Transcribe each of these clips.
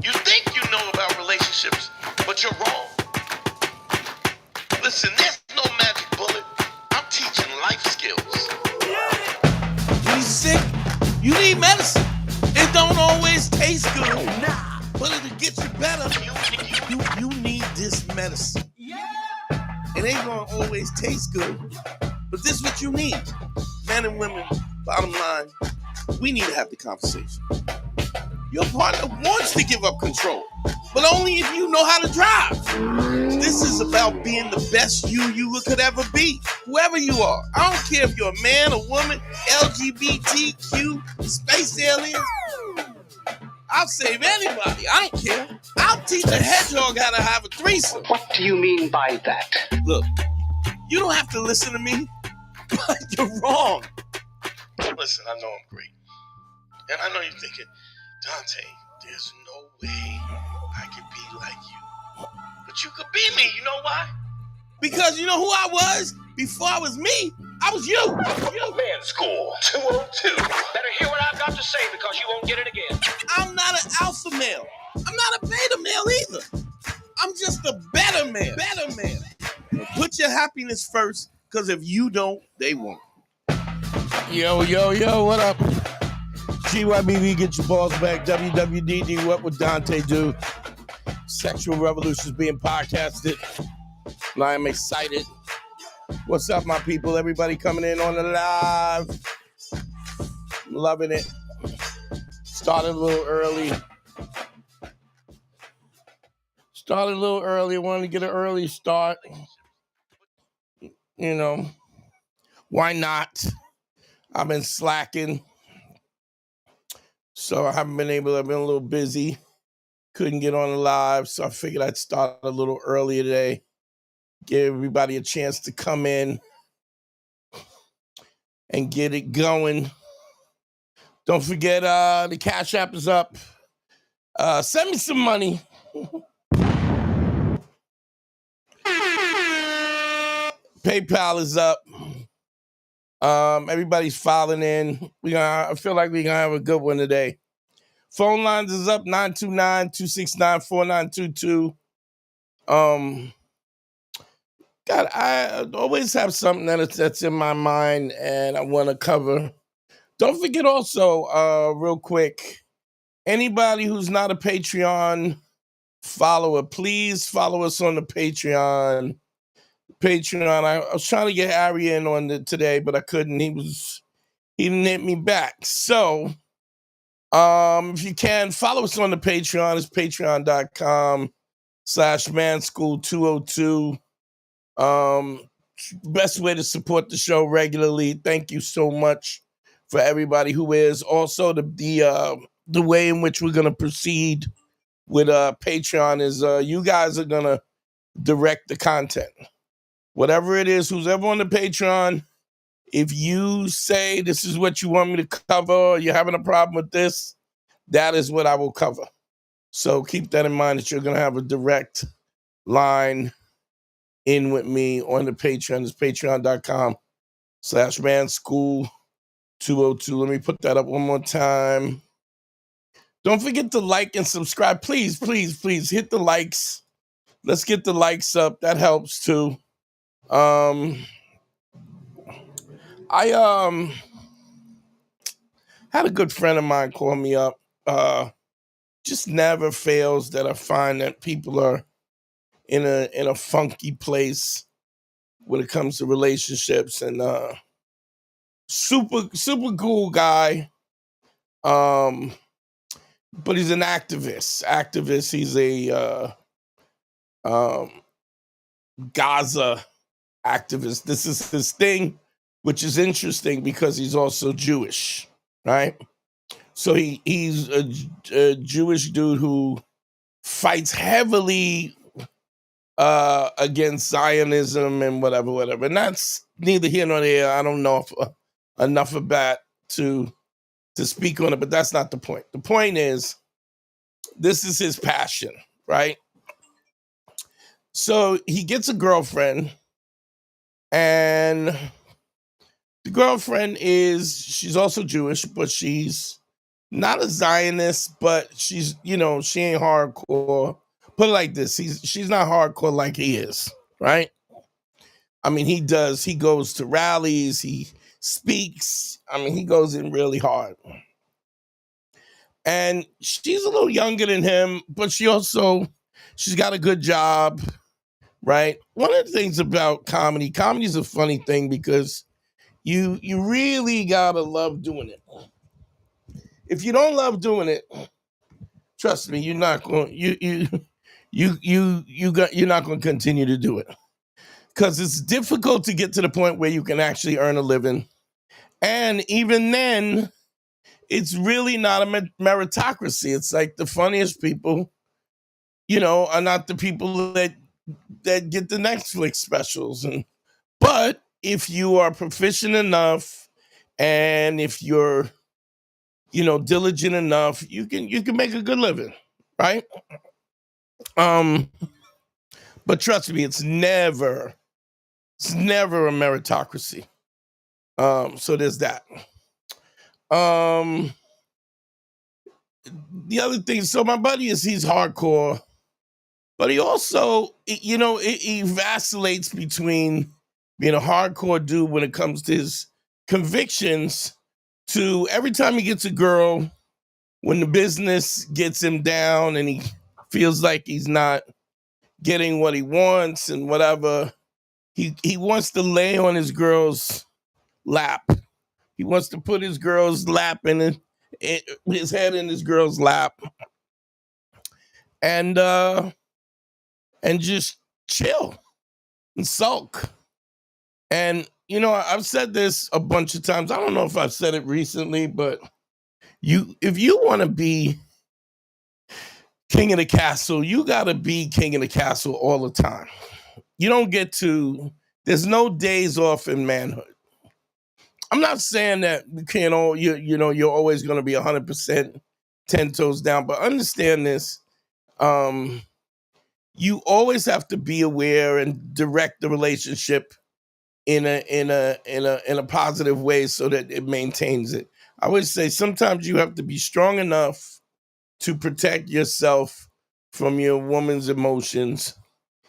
You think you know about relationships, but you're wrong. Listen, there's no magic bullet. I'm teaching life skills. When you're sick, you need medicine. It don't always taste good, but it'll get you better. You need this medicine. It ain't gonna always taste good, but this is what you need. Men and women, bottom line, we need to have the conversation. Your partner wants to give up control, but only if you know how to drive. This is about being the best you could ever be, whoever you are. I don't care if you're a man, a woman, LGBTQ, space aliens. I'll save anybody. I don't care. I'll teach a hedgehog how to have a threesome. What do you mean by that? Look, you don't have to listen to me, but you're wrong. Listen, I know I'm great. And I know you're thinking, Dante, there's no way I could be like you. But you could be me, you know why? Because you know who I was? Before I was me, I was you. Man School 202. Better hear what I've got to say because you won't get it again. I'm not an alpha male. I'm not a beta male either. I'm just a better man. Put your happiness first, because if you don't, they won't. Yo, what up? GYBV, get your balls back. WWDD, what would Dante do? Sexual Revolution is being podcasted. And I am excited. What's up, my people? Everybody coming in on the live. Loving it. Started a little early. Wanted to get an early start. You know, why not? I've been slacking. So I haven't been able to, I've been a little busy. Couldn't get on the live, so I figured I'd start a little earlier today. Give everybody a chance to come in and get it going. Don't forget, the Cash App is up. Send me some money. PayPal is up. Everybody's filing in. I feel like we're going to have a good one today. Phone lines is up, 929-269-4922. God, I always have something that's in my mind and I want to cover. Don't forget also, real quick, anybody who's not a Patreon follower, please follow us on the Patreon. I was trying to get Harry in on it today, but I couldn't. He didn't hit me back. So, if you can, follow us on the Patreon. It's patreon.com/manschool202. Best way to support the show regularly. Thank you so much for everybody who is. Also, the way in which we're going to proceed with Patreon is you guys are going to direct the content. Whatever it is, who's ever on the Patreon, if you say this is what you want me to cover, or you're having a problem with this, that is what I will cover. So keep that in mind that you're going to have a direct line in with me on the Patreon. It's patreon.com/manschool202. Let me put that up one more time. Don't forget to like and subscribe. Please hit the likes. Let's get the likes up. That helps too. I had a good friend of mine call me up. Just never fails that I find that people are in a funky place when it comes to relationships, and super cool guy. But he's an activist. He's a Gaza activist. This is his thing, which is interesting because he's also Jewish, right? So he's a Jewish dude who fights heavily against Zionism and whatever. And that's neither here nor there. I don't know if, enough about to speak on it, but that's not the point. The point is, this is his passion, right? So he gets a girlfriend, and the girlfriend she's also Jewish, but she's not a Zionist, but she's, she ain't hardcore. Put it like this: she's not hardcore like he is, right? I mean, he goes to rallies, he speaks. I mean, he goes in really hard. And she's a little younger than him, but she's got a good job, right? One of the things about comedy is a funny thing because you really gotta love doing it. If you don't love doing it, trust me, you're not going you're not going to continue to do it, because it's difficult to get to the point where you can actually earn a living. And even then, it's really not a meritocracy. It's like the funniest people, are not the people that get the Netflix specials. But if you are proficient enough, and if you're, diligent enough, you can make a good living, right? But trust me, it's never a meritocracy. So there's that. The other thing, so my buddy he's hardcore, but he also, he vacillates between being a hardcore dude when it comes to his convictions, to every time he gets a girl, when the business gets him down and he feels like he's not getting what he wants and whatever, he wants to lay on his girl's lap. He wants to put his girl's lap in his head in his girl's lap, and just chill and sulk. And I've said this a bunch of times. I don't know if I've said it recently, but if you want to be king of the castle, you got to be king of the castle all the time. You don't get to. There's no days off in manhood. I'm not saying that you can't you're always going to be 100% 10 toes down, but understand this. You always have to be aware and direct the relationship in a positive way so that it maintains it. I would say sometimes you have to be strong enough to protect yourself from your woman's emotions.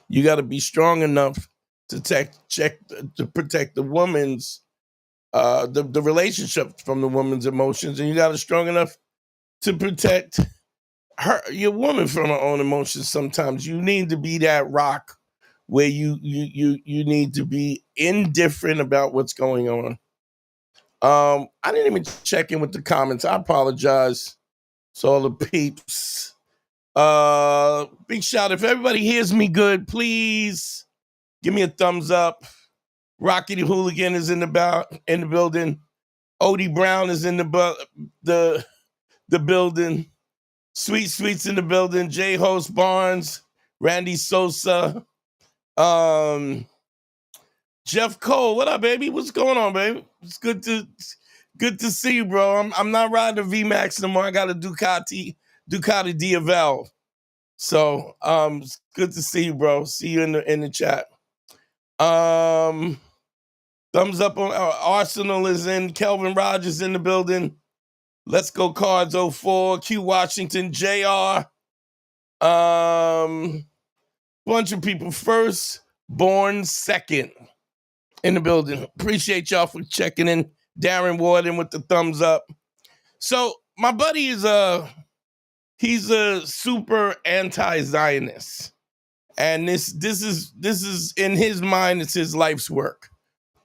You got to be strong enough to protect the woman's the relationship from the woman's emotions, and you got to strong enough to protect your woman from her own emotions. Sometimes you need to be that rock where you need to be indifferent about what's going on. I didn't even check in with the comments. I apologize to all the peeps. Big shout. If everybody hears me good, please give me a thumbs up. Rocky the Hooligan is in the building. Odie Brown is in the building. Sweet Sweet's in the building. J Host Barnes, Randy Sosa, Jeff Cole. What up, baby? What's going on, baby? It's good to see you, bro. I'm not riding a VMAX no more. I got a Ducati Diavel. So it's good to see you, bro. See you in the chat. Thumbs up on Arsenal is in. Kelvin Rogers in the building. Let's Go Cards 04. Q Washington, JR. Bunch of people. First born second in the building. Appreciate y'all for checking in. Darren Warden with the thumbs up. So my buddy he's a super anti-Zionist. And this is in his mind, it's his life's work.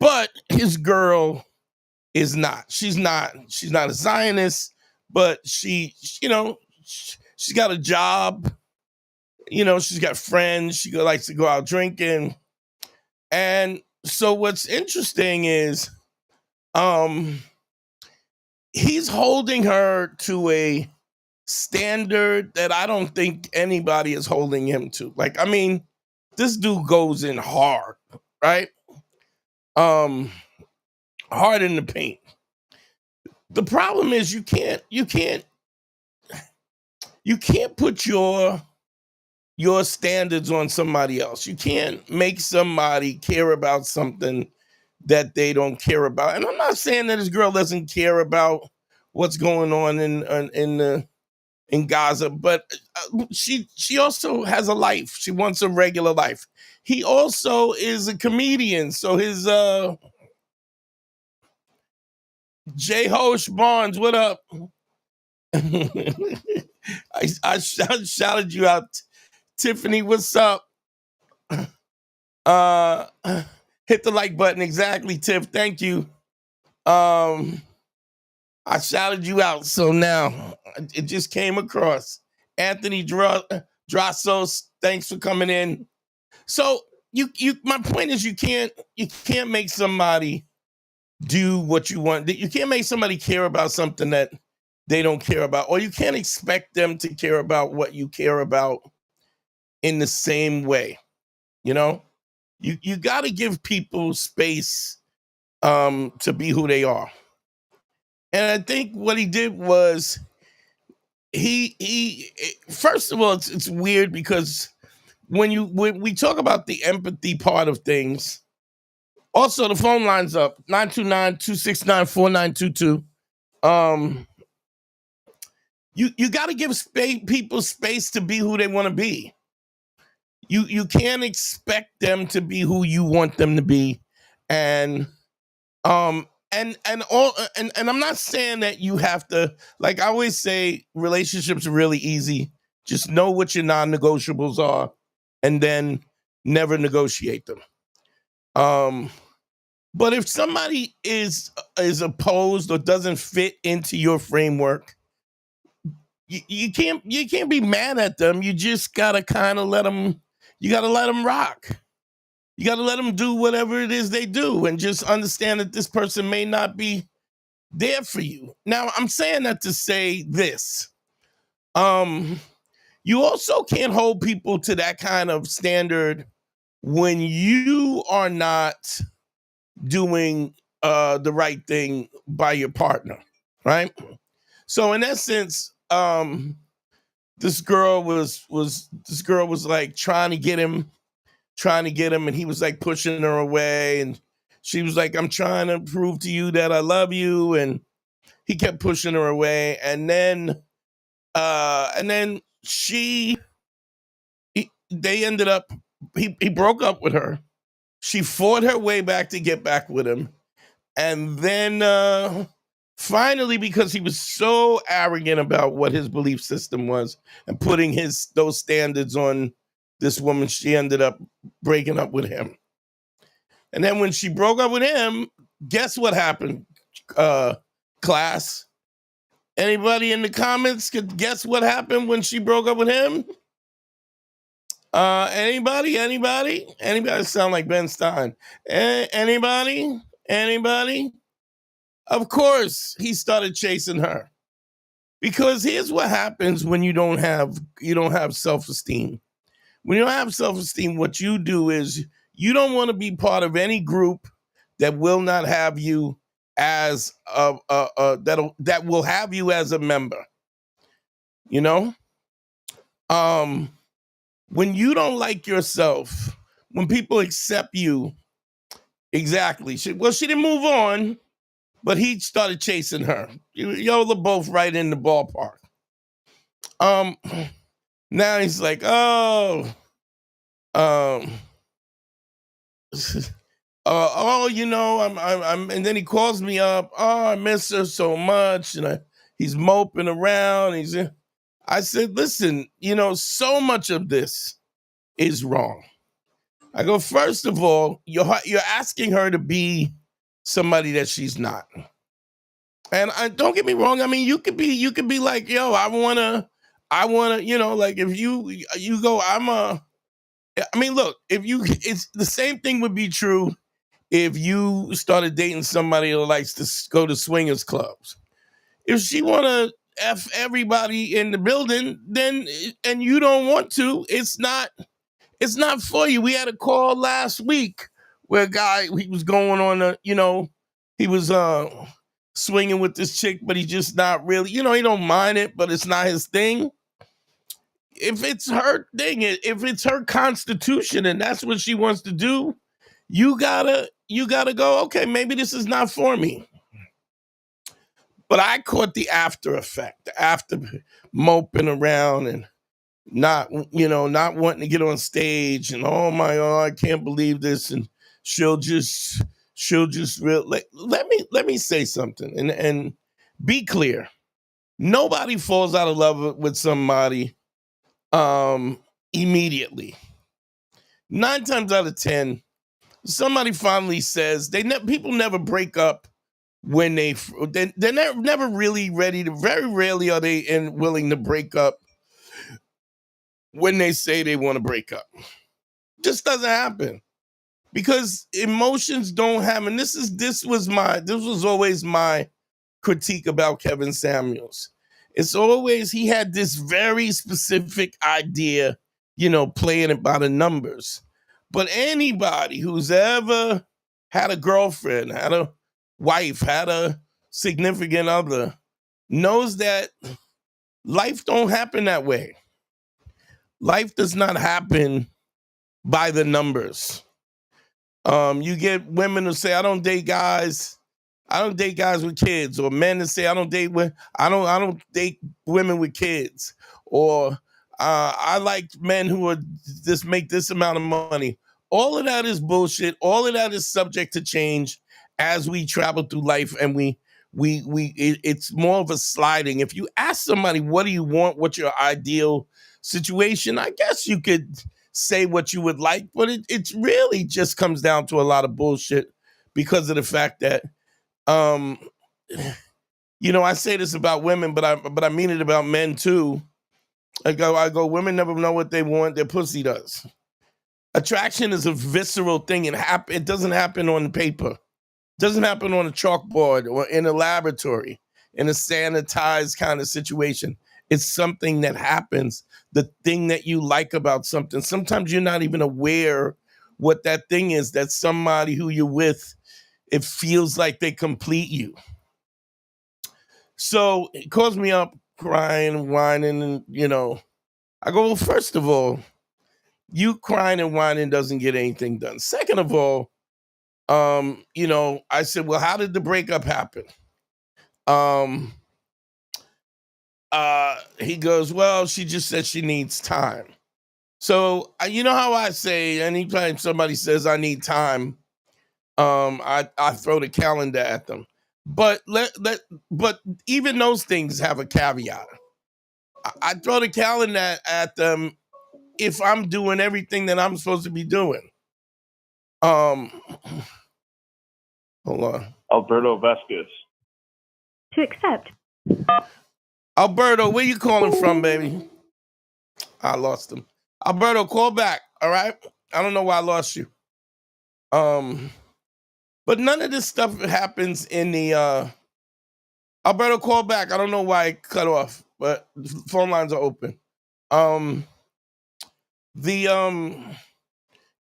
But his girl is not. She's not a Zionist, but she's got a job. She's got friends. She likes to go out drinking. And so what's interesting is he's holding her to a standard that I don't think anybody is holding him to. Like, I mean, this dude goes in hard, right? Hard in the paint. The problem is you can't put your standards on somebody else. You can't make somebody care about something that they don't care about. And I'm not saying that this girl doesn't care about what's going on in Gaza, but she also has a life. She wants a regular life. He also is a comedian, so his J. Hosh Barnes, what up? I shouted you out, Tiffany. What's up? Hit the like button. Exactly, Tiff. Thank you. I shouted you out, so now it just came across. Anthony Drassos, thanks for coming in. So you my point is you can't make somebody do what you want. You can't make somebody care about something that they don't care about, or you can't expect them to care about what you care about in the same way. You know, you got to give people space to be who they are. And I think what he did was he first of all, it's weird because when we talk about the empathy part of things, also the phone line's up 929-269-4922. You got to give people space to be who they want to be. You can't expect them to be who you want them to be, and I'm not saying that you have to, like I always say, relationships are really easy. Just know what your non-negotiables are, and then never negotiate them. But if somebody is opposed or doesn't fit into your framework, you can't be mad at them. You just gotta kind of let them. You gotta let them rock. You gotta let them do whatever it is they do, and just understand that this person may not be there for you. Now, I'm saying that to say this. You also can't hold people to that kind of standard when you are not doing the right thing by your partner, right? So in essence, this girl was like trying to get him, and he was like pushing her away, and she was like, "I'm trying to prove to you that I love you," and he kept pushing her away, and then they ended up, he broke up with her. She fought her way back to get back with him, and then finally, because he was so arrogant about what his belief system was and putting those standards on this woman, she ended up breaking up with him. And then when she broke up with him, guess what happened, class? Anybody in the comments could guess what happened when she broke up with him? Anybody sound like Ben Stein? Anybody? Of course, he started chasing her. Because here's what happens when you don't have self-esteem. When you don't have self-esteem, what you do is you don't want to be part of any group that will not have you as that will have you as a member. You know? When you don't like yourself, when people accept you, exactly. She didn't move on, but he started chasing her. Y'all are both right in the ballpark. Now he's like, oh, you know, I'm, and then he calls me up. Oh, I miss her so much, and he's moping around. I said, listen, you know, so much of this is wrong. I go, first of all, you're asking her to be somebody that she's not. And don't get me wrong. I mean, you could be like, yo, I wanna, you know, like if you go, I mean, look, it's the same thing would be true if you started dating somebody who likes to go to swingers clubs. If she wanna F everybody in the building, then, and you don't want to, it's not for you. We had a call last week where a guy, he was going on he was swinging with this chick, but he's just not really, he don't mind it, but it's not his thing. If it's her thing, if it's her constitution and that's what she wants to do, you gotta go, okay, maybe this is not for me. But I caught the after effect, the after moping around and not wanting to get on stage and oh my God, I can't believe this. And she'll just let me say something and be clear. Nobody falls out of love with somebody immediately. 9 times out of 10, somebody finally says people never break up when they're never really ready to. Very rarely are they willing to break up when they say they want to break up. Just doesn't happen because emotions don't have. And this was always my critique about Kevin Samuels. It's always he had this very specific idea, playing it by the numbers. But anybody who's ever had a girlfriend, had a wife, had a significant other, knows that life don't happen that way. Life does not happen by the numbers. You get women who say, I don't date guys with kids, or men that say I don't date women with kids, or I like men who are just make this amount of money. All of that is bullshit. All of that is subject to change as we travel through life, and it's more of a sliding. If you ask somebody, what do you want? What's your ideal situation? I guess you could say what you would like, but it really just comes down to a lot of bullshit because of the fact that I say this about women, but I mean it about men too. I go, women never know what they want, their pussy does. Attraction is a visceral thing, and it doesn't happen on the paper. It doesn't happen on a chalkboard or in a laboratory, in a sanitized kind of situation. It's something that happens, the thing that you like about something. Sometimes you're not even aware what that thing is, that somebody who you're with, it feels like they complete you. So it calls me up crying and whining, and I go, well, first of all, you crying and whining doesn't get anything done. Second of all, I said, well, how did the breakup happen? He goes, well, she just said she needs time. So you know how I say, anytime somebody says I need time, I throw the calendar at them. But but even those things have a caveat. I throw the calendar at them if I'm doing everything that I'm supposed to be doing. Hold on. Alberto Vasquez. To accept. Alberto, where you calling from, baby? I lost him. Alberto, call back, all right? I don't know why I lost you. But none of this stuff happens in the Alberto, call back. I don't know why it cut off, but the phone lines are open.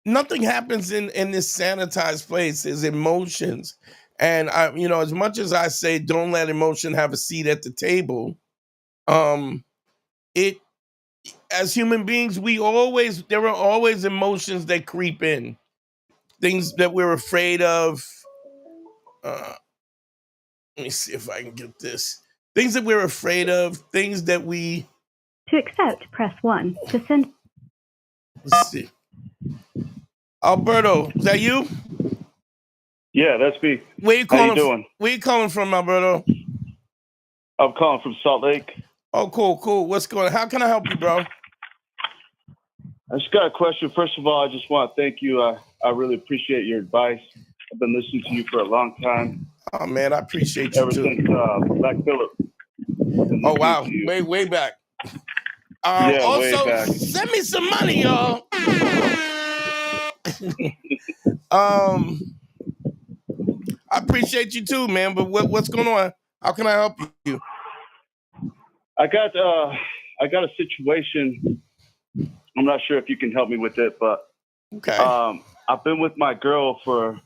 Nothing happens in this sanitized place. There's emotions. And as much as I say don't let emotion have a seat at the table, as human beings, there are always emotions that creep in. Things that we're afraid of. Let me see if I can get this. Things that we're afraid of, things that we... To accept, press 1. To send... Let's see. Alberto, is that you? Yeah, that's me. Where you How calling you doing? Where you calling from, Alberto? I'm calling from Salt Lake. Oh, cool. What's going on? How can I help you, bro? I just got a question. First of all, I just want to thank you. I really appreciate your advice. I've been listening to you for a long time. Oh, man, I appreciate you, ever too. since Black Phillip. Oh, wow. Way back. Yeah, also, way back. Send me some money, y'all. I appreciate you, too, man. But what's going on? How can I help you? I got a situation. I'm not sure if you can help me with it, but okay. I've been with my girl for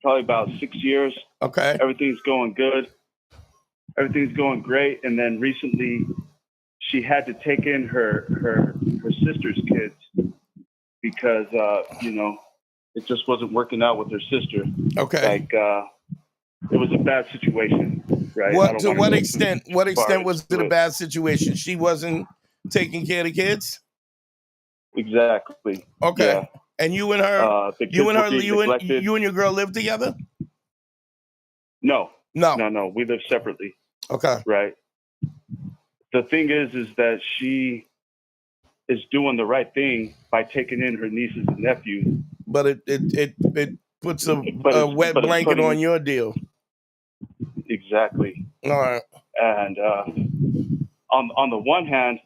probably about 6 years. Okay. Everything's going good. Everything's going great. And then recently she had to take in her sister's kids because, it just wasn't working out with her sister. Okay. Like, it was a bad situation. right? I What don't to want what go extent? too What far extent was it into a bad situation? She wasn't taking care of the kids. Exactly. Okay. Yeah. And you and her, The kids were being neglected. you and your girl live together? No, No. no. We live separately, Okay. right? The thing is that she is doing the right thing by taking in her nieces and nephews. But it puts a But wet it's blanket putting on your deal. exactly. All right. And on the one hand,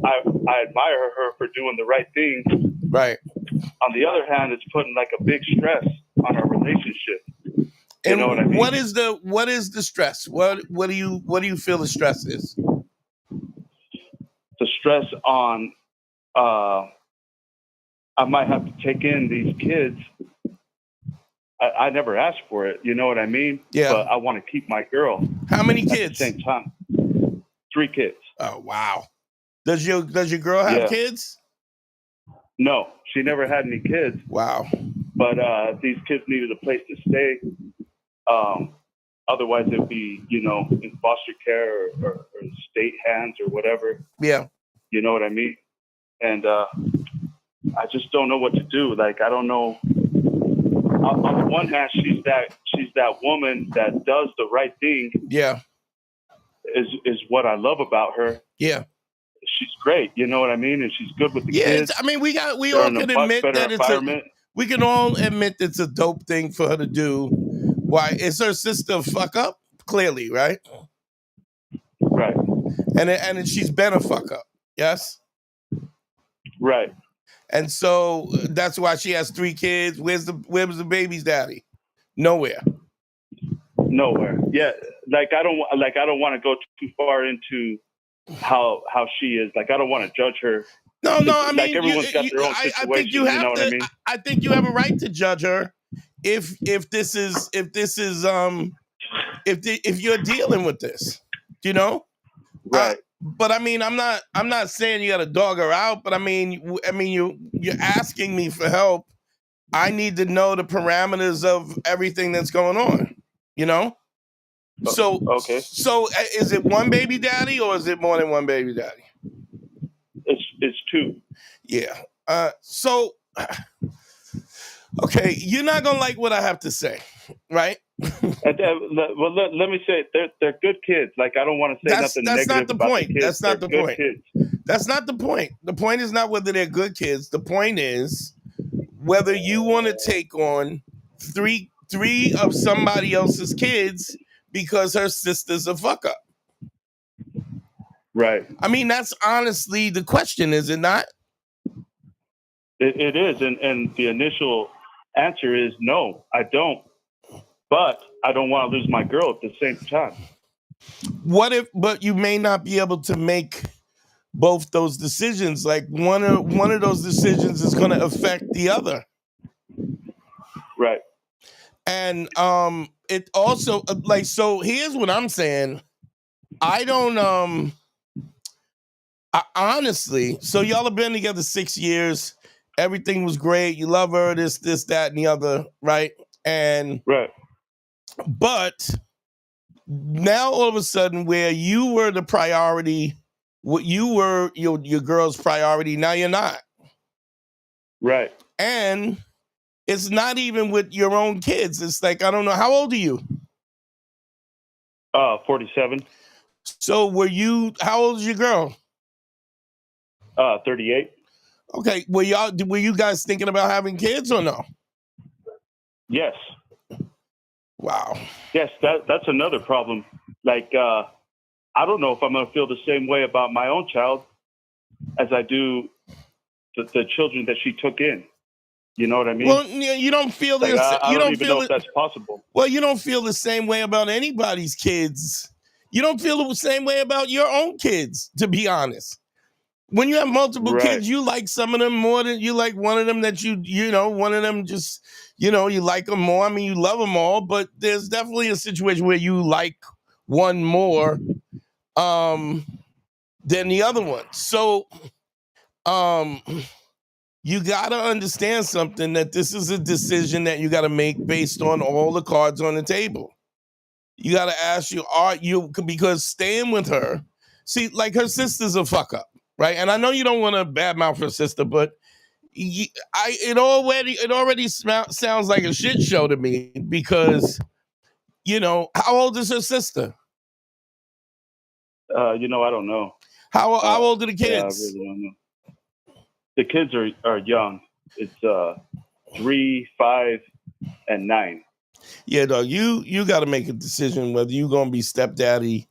I admire her for doing the right thing. Right. On the other hand, it's putting like a big stress on our relationship. You And know what I mean? what is the stress? What do you feel the stress is? The stress on I might have to take in these kids. I never asked for it, you know what I mean? Yeah. But I want to keep my girl. How many At kids? the same time, 3 kids. Oh wow. Does your girl have Yeah. kids? No, she never had any kids. Wow. But these kids needed a place to stay. Otherwise, it'd be, in foster care or state hands or whatever. Yeah. You know what I mean? And I just don't know what to do. Like, I don't know. On the one hand, she's that woman that does the right thing. Yeah. Is what I love about her. Yeah. She's great. You know what I mean? And she's good with the kids. I mean, we They're all in a can much admit better that environment. we can all admit it's a dope thing for her to do. Why? Is her sister fuck up? Clearly, right? Right. And she's been a fuck up. Yes? Right. And so that's why she has 3 kids. Where was the baby's daddy? Nowhere. Yeah. Like I don't want to go too far into how she is. Like I don't want to judge her. No, I mean, like everyone's got their own situation. I think you have know to. what I mean? I think you have a right to judge her if you're dealing with this, you know. Right. But I mean, I'm not saying you got to dog her out. But I mean, you're asking me for help. I need to know the parameters of everything that's going on, you know. So okay. So is it one baby daddy or is it more than one baby daddy? It's 2. Yeah. So, okay, you're not gonna like what I have to say, right? Well, let me say they're good kids. Like I don't want to say nothing that's negative not the about point. the kids. That's not They're the good point. Kids. That's not the point. The point is not whether they're good kids. The point is whether you want to take on three of somebody else's kids because her sister's a fuck up. Right. I mean, that's honestly the question, is it not? It is, and the initial answer is no, I don't. But I don't want to lose my girl at the same time. But you may not be able to make both those decisions. Like one of those decisions is going to affect the other. Right. And it also so here's what I'm saying. I don't I honestly, so y'all have been together 6 years. Everything was great. You love her, this, that, and the other, right? And right. But now all of a sudden, where you were the priority, what you were your girl's priority, now you're not. Right. And it's not even with your own kids. It's like, I don't know, how old are you? 47. So how old is your girl? 38. Okay. Were you guys thinking about having kids or no? Yes. Wow. Yes, that's another problem. Like, I don't know if I'm going to feel the same way about my own child as I do the children that she took in. You know what I mean? Well, you don't feel this. I don't even know if that's possible. Well, you don't feel the same way about anybody's kids. You don't feel the same way about your own kids, to be honest. When you have multiple kids, you like some of them more than you like one of them that one of them just, you like them more. I mean, you love them all, but there's definitely a situation where you like one more than the other one. So you got to understand something, that this is a decision that you got to make based on all the cards on the table. You got to ask you, are you, because staying with her, see, like her sister's a fuck up, right? And I know you don't want to badmouth her sister, but it already sounds like a shit show to me because, how old is her sister? I don't know. How old are the Yeah, I kids? really don't know. The kids are young. It's 3, 5, and 9. Yeah, dog. You got to make a decision whether you're gonna be stepdaddy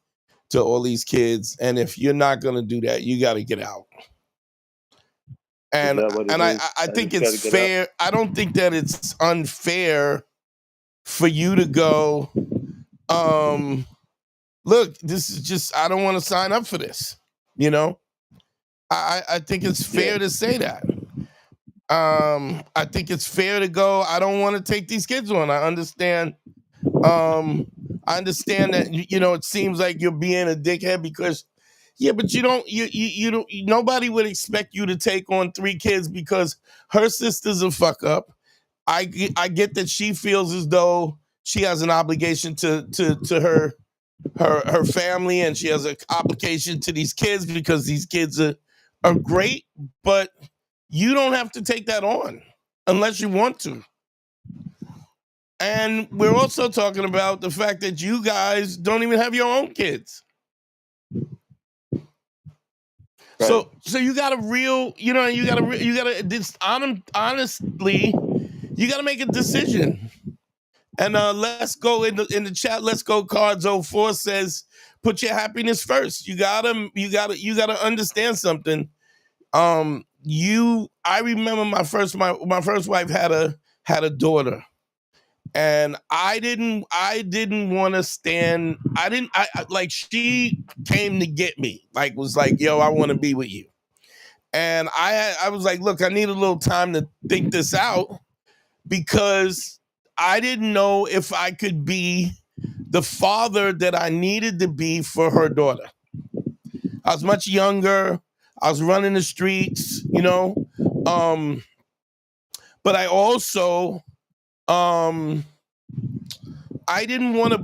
to all these kids, and if you're not gonna do that, you got to get out. Is And that what it and is? I think just it's gotta get out? fair. I don't think that it's unfair for you to go. Look, this is just, I don't want to sign up for this. I think it's fair to say that. I think it's fair to go, I don't want to take these kids on. I understand that it seems like you're being a dickhead because but you don't nobody would expect you to take on 3 kids because her sister's a fuck up. I get that she feels as though she has an obligation to her family, and she has an obligation to these kids because these kids are great, but you don't have to take that on unless you want to. And we're also talking about the fact that you guys don't even have your own kids. Right. So you got to honestly, you got to make a decision. And let's go in the chat. Let's go. Cards 04 says, put your happiness first. You gotta understand something. I remember my first wife had a daughter, and I didn't want to stand. Like, she came to get me, like, was like, yo, I want to be with you. And I was like, look, I need a little time to think this out because I didn't know if I could be the father that I needed to be for her daughter. I was much younger. I was running the streets, but I also, I didn't want to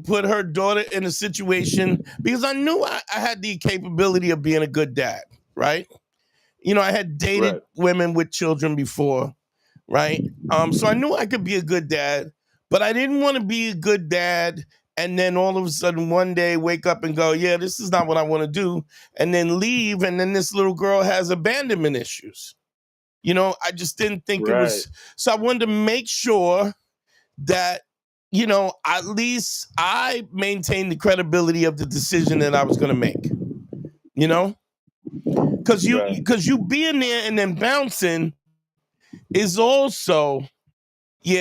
put her daughter in a situation because I knew I had the capability of being a good dad, right? I had dated women with children before, right? So I knew I could be a good dad, but I didn't want to be a good dad and then all of a sudden one day wake up and go, yeah, this is not what I want to do, and then leave, and then this little girl has abandonment issues. I just didn't think it was. So I wanted to make sure that, at least I maintained the credibility of the decision that I was going to make, because you being there and then bouncing is also,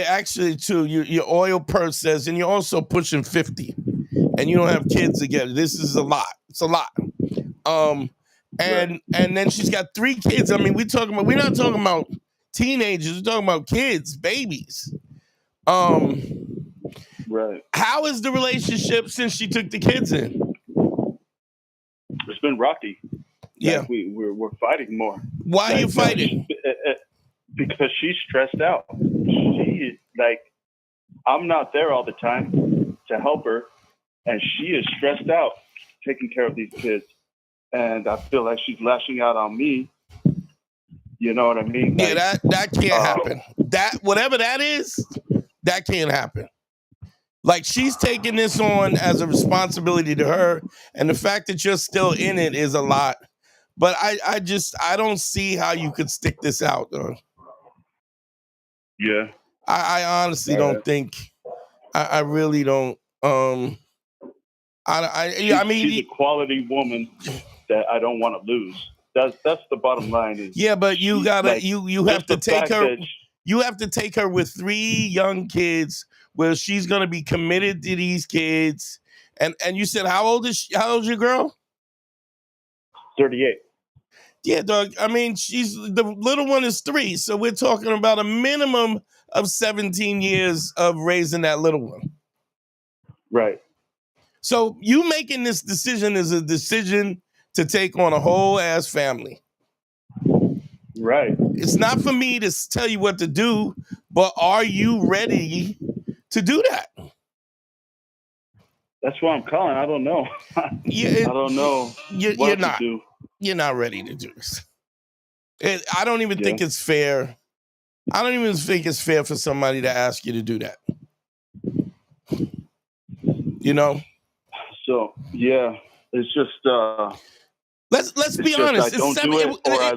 actually too, your oil purse says, and you're also pushing 50 and you don't have kids together. This is a lot. It's a lot. And then she's got 3 kids. I mean, we're not talking about teenagers, we're talking about kids, babies. Right. How is the relationship since she took the kids in? It's been rocky. Yeah. Like we're fighting more. Why are you fighting? Because she's stressed out. She like, I'm not there all the time to help her, and she is stressed out taking care of these kids. And I feel like she's lashing out on me. You know what I mean? Like, yeah, that can't happen. That, whatever that is, that can't happen. Like, she's taking this on as a responsibility to her, and the fact that you're still in it is a lot. But I don't see how you could stick this out, though. Yeah. I honestly don't think. I really don't. I mean, she's a quality woman that I don't want to lose. That's the bottom line. Is yeah, but you gotta like, you have to take her. You have to take her with 3 young kids, where she's gonna be committed to these kids. And you said, how old is your girl? 38. Yeah, dog. I mean, the little one is 3, so we're talking about a minimum of 17 years of raising that little one. Right. So you making this decision is a decision to take on a whole ass family. Right. It's not for me to tell you what to do, but are you ready to do that? That's why I'm calling. I don't know. I don't know You're what not. to do. You're not ready to do this. I don't even think Yeah. it's fair. I don't even think it's fair for somebody to ask you to do that. You know? So yeah, it's just Let's be just honest. I don't do it, or I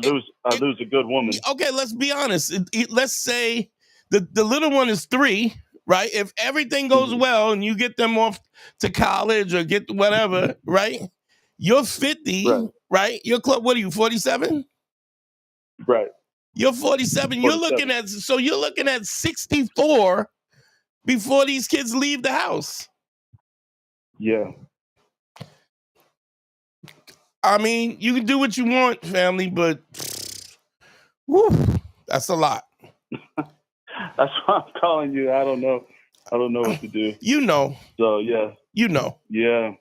lose a good woman. Okay, let's be honest. Let's say the little one is 3, right? If everything goes well and you get them off to college or get whatever, right? You're 50, right? You're what are you, 47? Right. You're 47. You're looking at 64 before these kids leave the house. Yeah. I mean, you can do what you want, family, but whew, that's a lot. That's why I'm calling you. I don't know what to do. You know. So yeah. You know. Yeah.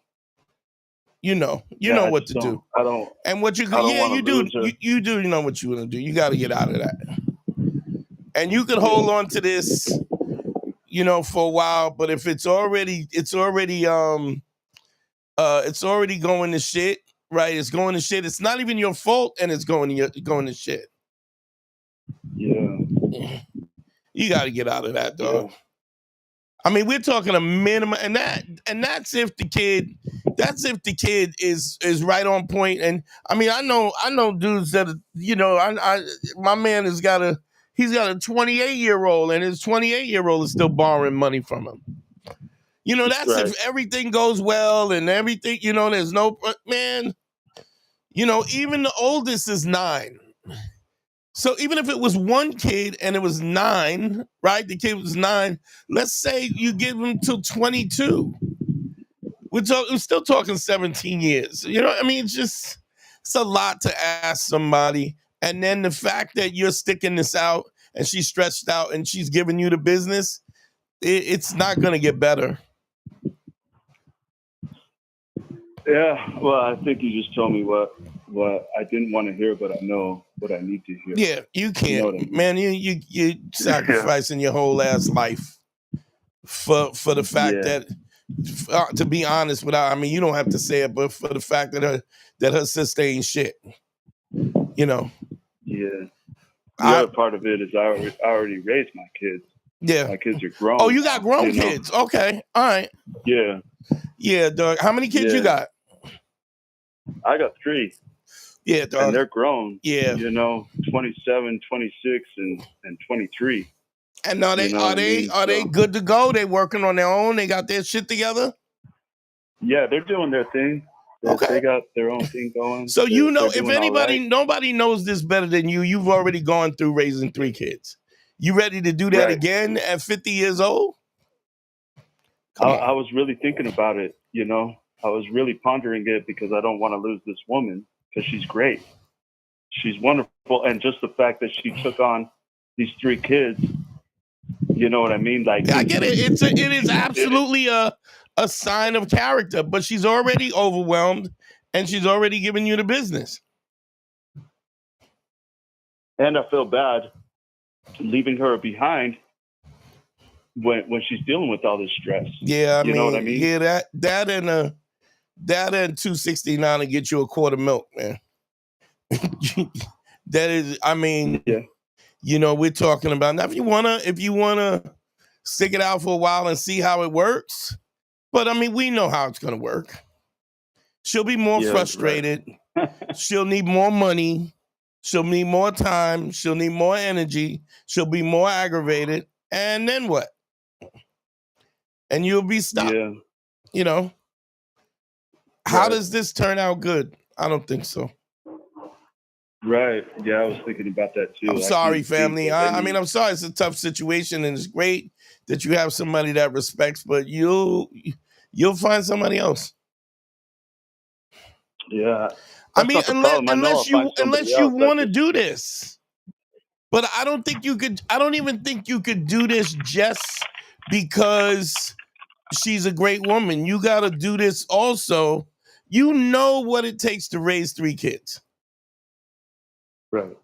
You know what to do. I don't. And what you you do. You do know what you want to do. You got to get out of that. And you could hold on to this, for a while. But if it's already going to shit, right? It's going to shit. It's not even your fault, and it's going to shit. Yeah. You got to get out of that, dog. Yeah. I mean, we're talking a minimum, and that's if the kid is right on point. And I mean, I know dudes that my man he's got a 28-year-old, and his 28-year-old is still borrowing money from him. That's right. If everything goes well and everything, there's no man. Even the oldest is 9. So even if it was one kid and it was 9, right? The kid was 9. Let's say you give him till 22. We're still talking 17 years. I mean, it's a lot to ask somebody. And then the fact that you're sticking this out and she's stretched out and she's giving you the business, it's not going to get better. Yeah, well, I think you just told me what I didn't want to hear, but I know what I need to hear. Yeah, you can't, I mean? Man. You sacrificing your whole ass life for the fact that, to be honest, I mean, you don't have to say it, but for the fact that her sister ain't shit, Yeah. The other part of it is I already raised my kids. Yeah, my kids are grown. Oh, you got grown kids? Okay, all right. Yeah. Yeah, dog. How many kids you got? I got 3. Yeah, dog. And they're grown. Yeah. 27, 26, and 23. And are they good to go? They working on their own? They got their shit together? Yeah, they're doing their thing. They got their own thing going. So if anybody, nobody knows this better than you. You've already gone through raising 3 kids. You ready to do that again at 50 years old? I was really thinking about it, I was really pondering it because I don't want to lose this woman because she's great. She's wonderful. And just the fact that she took on these 3 kids, you know what I mean? Like, I get it. It is absolutely a sign of character, but she's already overwhelmed and she's already given you the business. And I feel bad leaving her behind when she's dealing with all this stress. Yeah, you know what I mean? Yeah, that and $2.69 to get you a quart of milk, man. That is, I mean, we're talking about now. If you wanna stick it out for a while and see how it works, but I mean, we know how it's gonna work. She'll be more frustrated. Right. She'll need more money. She'll need more time. She'll need more energy. She'll be more aggravated. And then what? And you'll be stuck. Yeah. How does this turn out good? I don't think so. Right. Yeah, I was thinking about that too. I'm sorry, family. I mean, I'm sorry. It's a tough situation, and it's great that you have somebody that respects, but you'll find somebody else. Yeah. I mean, unless you want to do this. But I don't think you could. I don't even think you could do this just because she's a great woman. You got to do this also. You know what it takes to raise 3 kids. Right.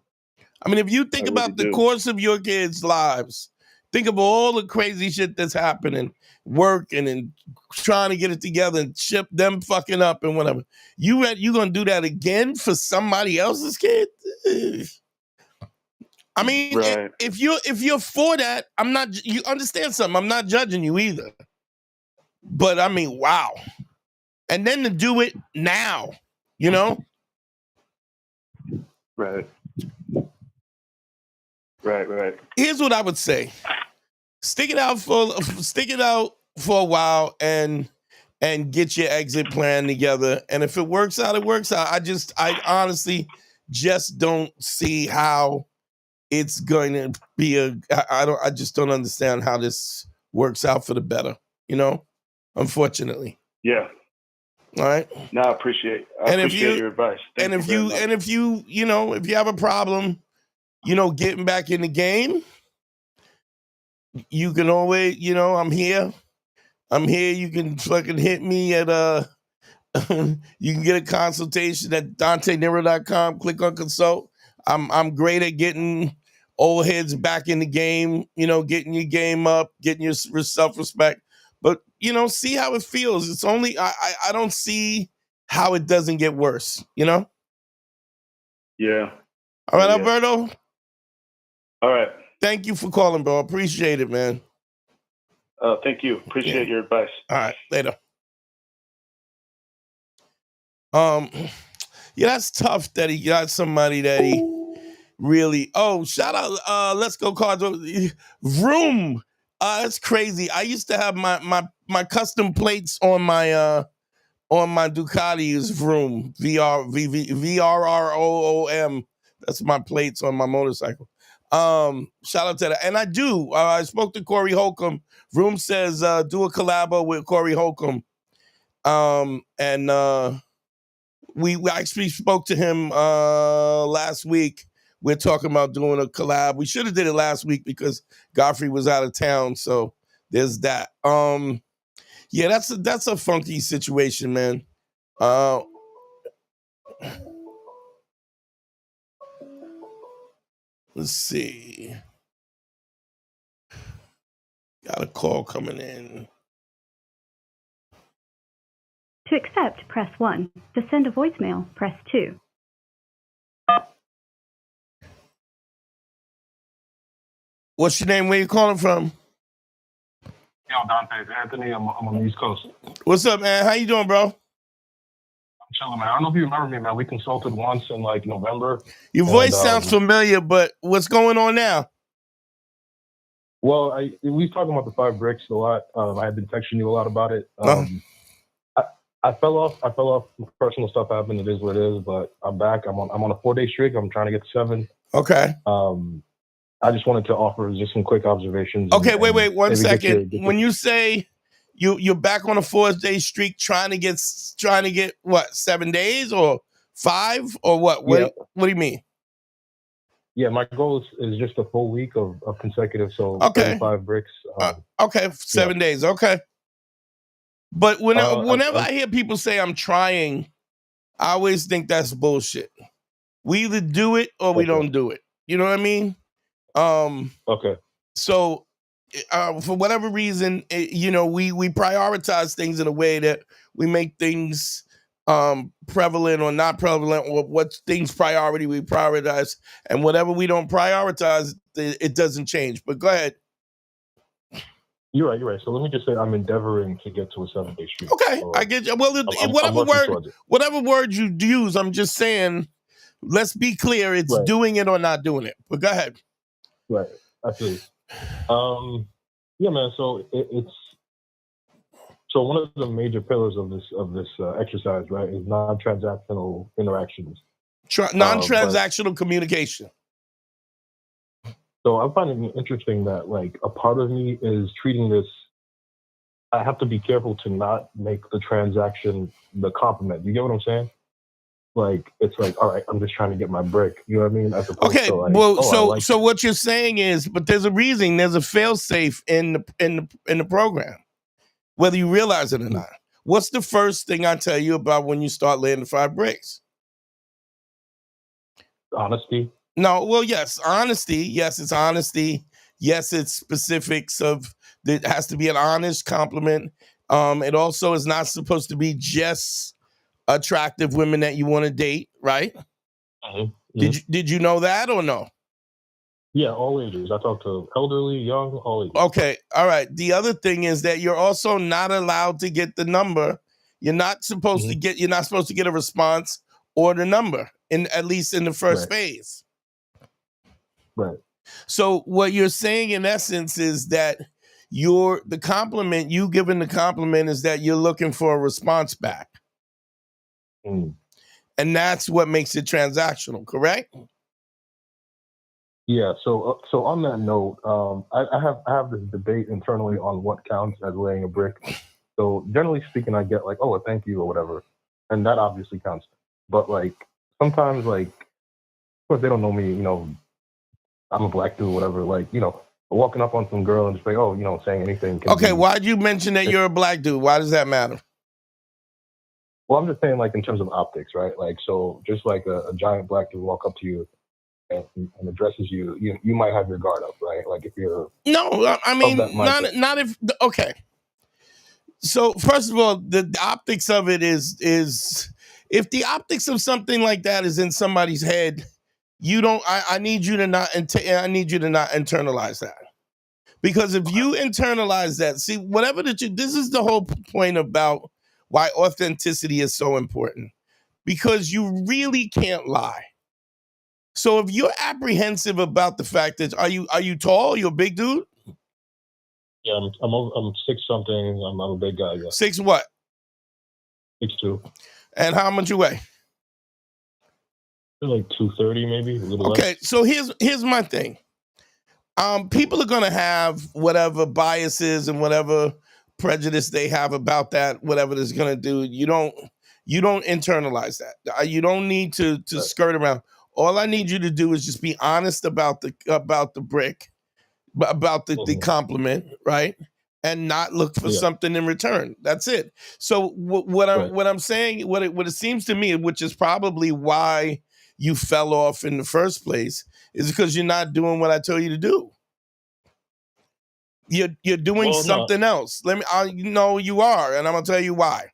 I mean, if you think about the course of your kids' lives, Think of all the crazy shit that's happening, working and trying to get it together and ship them fucking up and whatever. You gonna do that again for somebody else's kid? I mean, Right. if you're for that, I'm not. You understand something? I'm not judging you either. But I mean, wow. And then to do it now, you know? Right. Right. Here's what I would say: stick it out for a while and get your exit plan together. And if it works out, it works out. I honestly just don't see how it's going to be I just don't understand how this works out for the better, you know? Unfortunately. Yeah. All right. No, I appreciate your advice. Thank if you very much. if you have a problem, getting back in the game, you can always, I'm here. You can fucking hit me at you can get a consultation at DanteNero.com. Click on consult. I'm great at getting old heads back in the game, getting your game up, getting your self-respect. But, see how it feels. It's only, I don't see how it doesn't get worse, Yeah. All right, Yeah. Alberto. All right. Thank you for calling, bro. Appreciate it, man. Thank you. Appreciate your advice. All right, later. Yeah, that's tough that he got somebody that he really. Oh, shout out, Let's Go Cards. Vroom. That's crazy. I used to have my custom plates on my Ducati is Vroom. VRROOM. That's my plates on my motorcycle. Shout out to that. And I do. I spoke to Corey Holcomb. Vroom says do a collabo with Corey Holcomb. And we actually spoke to him last week. We're talking about doing a collab. We should have did it last week because Godfrey was out of town. So there's that. Yeah, that's a funky situation, man. Let's see. Got a call coming in. To accept, press 1. To send a voicemail, press 2. What's your name? Where you calling from? Yo, Dante, it's Anthony. I'm on the East Coast. What's up, man? How you doing, bro? I'm chilling, man. I don't know if you remember me, man. We consulted once in like November. Your voice sounds familiar, but what's going on now? Well, we was talking about the 5 bricks a lot. I had been texting you a lot about it. I fell off. Personal stuff happened. It is what it is. But I'm back. I'm on a 4-day streak. I'm trying to get to 7. Okay. I just wanted to offer just some quick observations. Okay, wait 1 second. When you say you're back on a 4-day streak, trying to get what, 7 days or 5 or what? What do you mean? Yeah, my goal is just a full week of consecutive. So okay, 5 bricks. Okay, 7 days. Okay. But whenever I hear people say I'm trying, I always think that's bullshit. We either do it or we don't do it. You know what I mean? Okay. So, for whatever reason, we prioritize things in a way that we make things prevalent or not prevalent, or what things priority we prioritize, and whatever we don't prioritize, it doesn't change. But go ahead. You're right. So let me just say I'm endeavoring to get to a 7-day streak. Okay, so, I get you. Well, whatever word you use, I'm just saying, let's be clear, it's doing it or not doing it. But go ahead. Right, absolutely. Yeah, man. So it's one of the major pillars of this exercise, right, is non-transactional interactions. Non-transactional communication. So I'm finding it interesting that, like, a part of me is treating this. I have to be careful to not make the transaction the compliment. You get what I'm saying? Like, it's like, all right, I'm just trying to get my brick. You know what I mean? As opposed to like, so what you're saying is, but there's a reason. There's a fail-safe in the program, whether you realize it or not. What's the first thing I tell you about when you start laying the 5 bricks? Honesty. No, well, yes, honesty. Yes, it's honesty. Yes, it's specifics of it has to be an honest compliment. It also is not supposed to be just attractive women that you want to date, right? Did you know that or no? Yeah, all ages. I talk to elderly, young, all ages. Okay, all right. The other thing is that you're also not allowed to get the number. You're not supposed to get. You're not supposed to get a response or the number at least in the first phase. Right. So what you're saying in essence is that you giving the compliment is that you're looking for a response back. And that's what makes it transactional, correct? Yeah. So on that note, I have this debate internally on what counts as laying a brick. So generally speaking, I get like, oh, a thank you or whatever, and that obviously counts. But like sometimes, like, of course, they don't know me. You know, I'm a black dude, whatever. Like, you know, walking up on some girl and just like, oh, you know, saying anything. Okay, why'd you mention that you're a black dude? Why does that matter? Well, I'm just saying, like, in terms of optics, right? Like, so just like a giant black dude walk up to you and addresses you, you might have your guard up, right? Like if you're I mean, not if okay. So first of all, the optics of it is if the optics of something like that is in somebody's head, you don't. I need you to not. I need you to not internalize that, because if you internalize that, see whatever that you. This is the whole point about why authenticity is so important, because you really can't lie. So if you're apprehensive about the fact that are you tall? You're a big dude. Yeah, I'm 6 something. I'm a big guy. Yeah. 6 what? 6'2". And how much you weigh? Like 230 maybe, a little okay, less. So here's my thing. People are gonna have whatever biases and whatever prejudice they have about that, whatever it's gonna do. You don't internalize that. You don't need to skirt around. All I need you to do is just be honest about the brick, about the compliment, right? And not look for something in return. That's it. So what I'm saying, what it seems to me, which is probably why you fell off in the first place, is because you're not doing what I told you to do. You're doing something else. You are, and I'm gonna tell you why.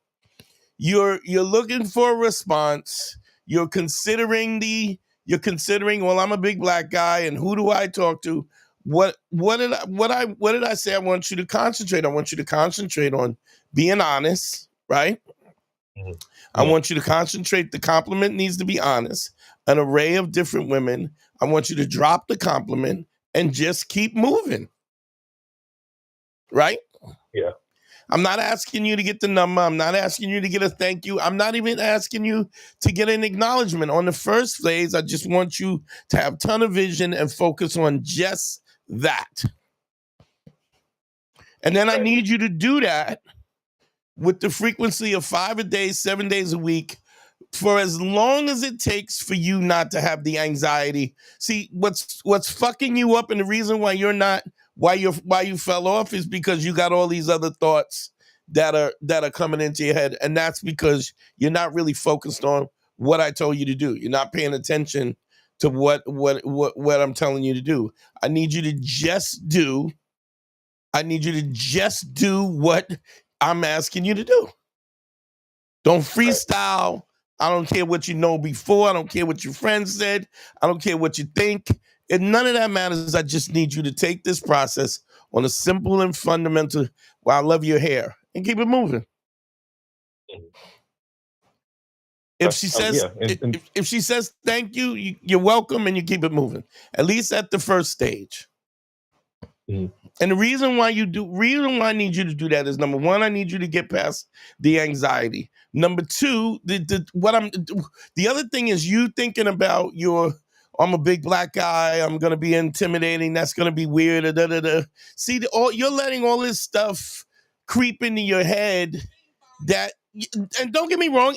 You're looking for a response. You're considering, well, I'm a big black guy, and who do I talk to? What did I say? I want you to concentrate. I want you to concentrate on being honest, right? Mm-hmm. I want you to concentrate. The compliment needs to be honest. An array of different women. I want you to drop the compliment and just keep moving. Right? Yeah. I'm not asking you to get the number. I'm not asking you to get a thank you. I'm not even asking you to get an acknowledgement. On the first phase, I just want you to have tunnel vision and focus on just that. And then I need you to do that with the frequency of 5 a day, 7 days a week, for as long as it takes for you not to have the anxiety. See, what's fucking you up, and the reason why you fell off is because you got all these other thoughts that are coming into your head, and that's because you're not really focused on what I told you to do. You're not paying attention to what I'm telling you to do. I need you to just do what I'm asking you to do. Don't freestyle. I don't care what you know before. I don't care what your friends said. I don't care what you think. And none of that matters. I just need you to take this process on a simple and fundamental, well, I love your hair, and keep it moving. If she says if she says thank you, you're welcome, and you keep it moving. At least at the first stage. Mm-hmm. And the reason why I need you to do that is, number one, I need you to get past the anxiety. Number two, the other thing is you thinking about I'm a big black guy, I'm gonna be intimidating, that's gonna be weird. See, you're letting all this stuff creep into your head and don't get me wrong,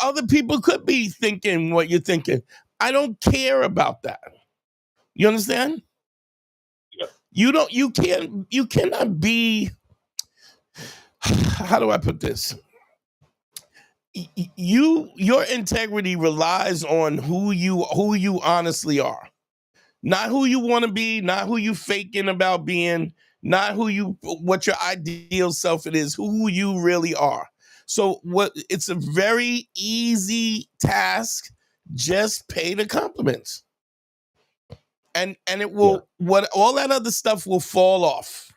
other people could be thinking what you're thinking. I don't care about that. You understand? You cannot be, how do I put this? Your integrity relies on who you honestly are. Not who you want to be, not who you faking about being, not what your ideal self it is, who you really are. So it's a very easy task. Just pay the compliments. And it will, all that other stuff will fall off.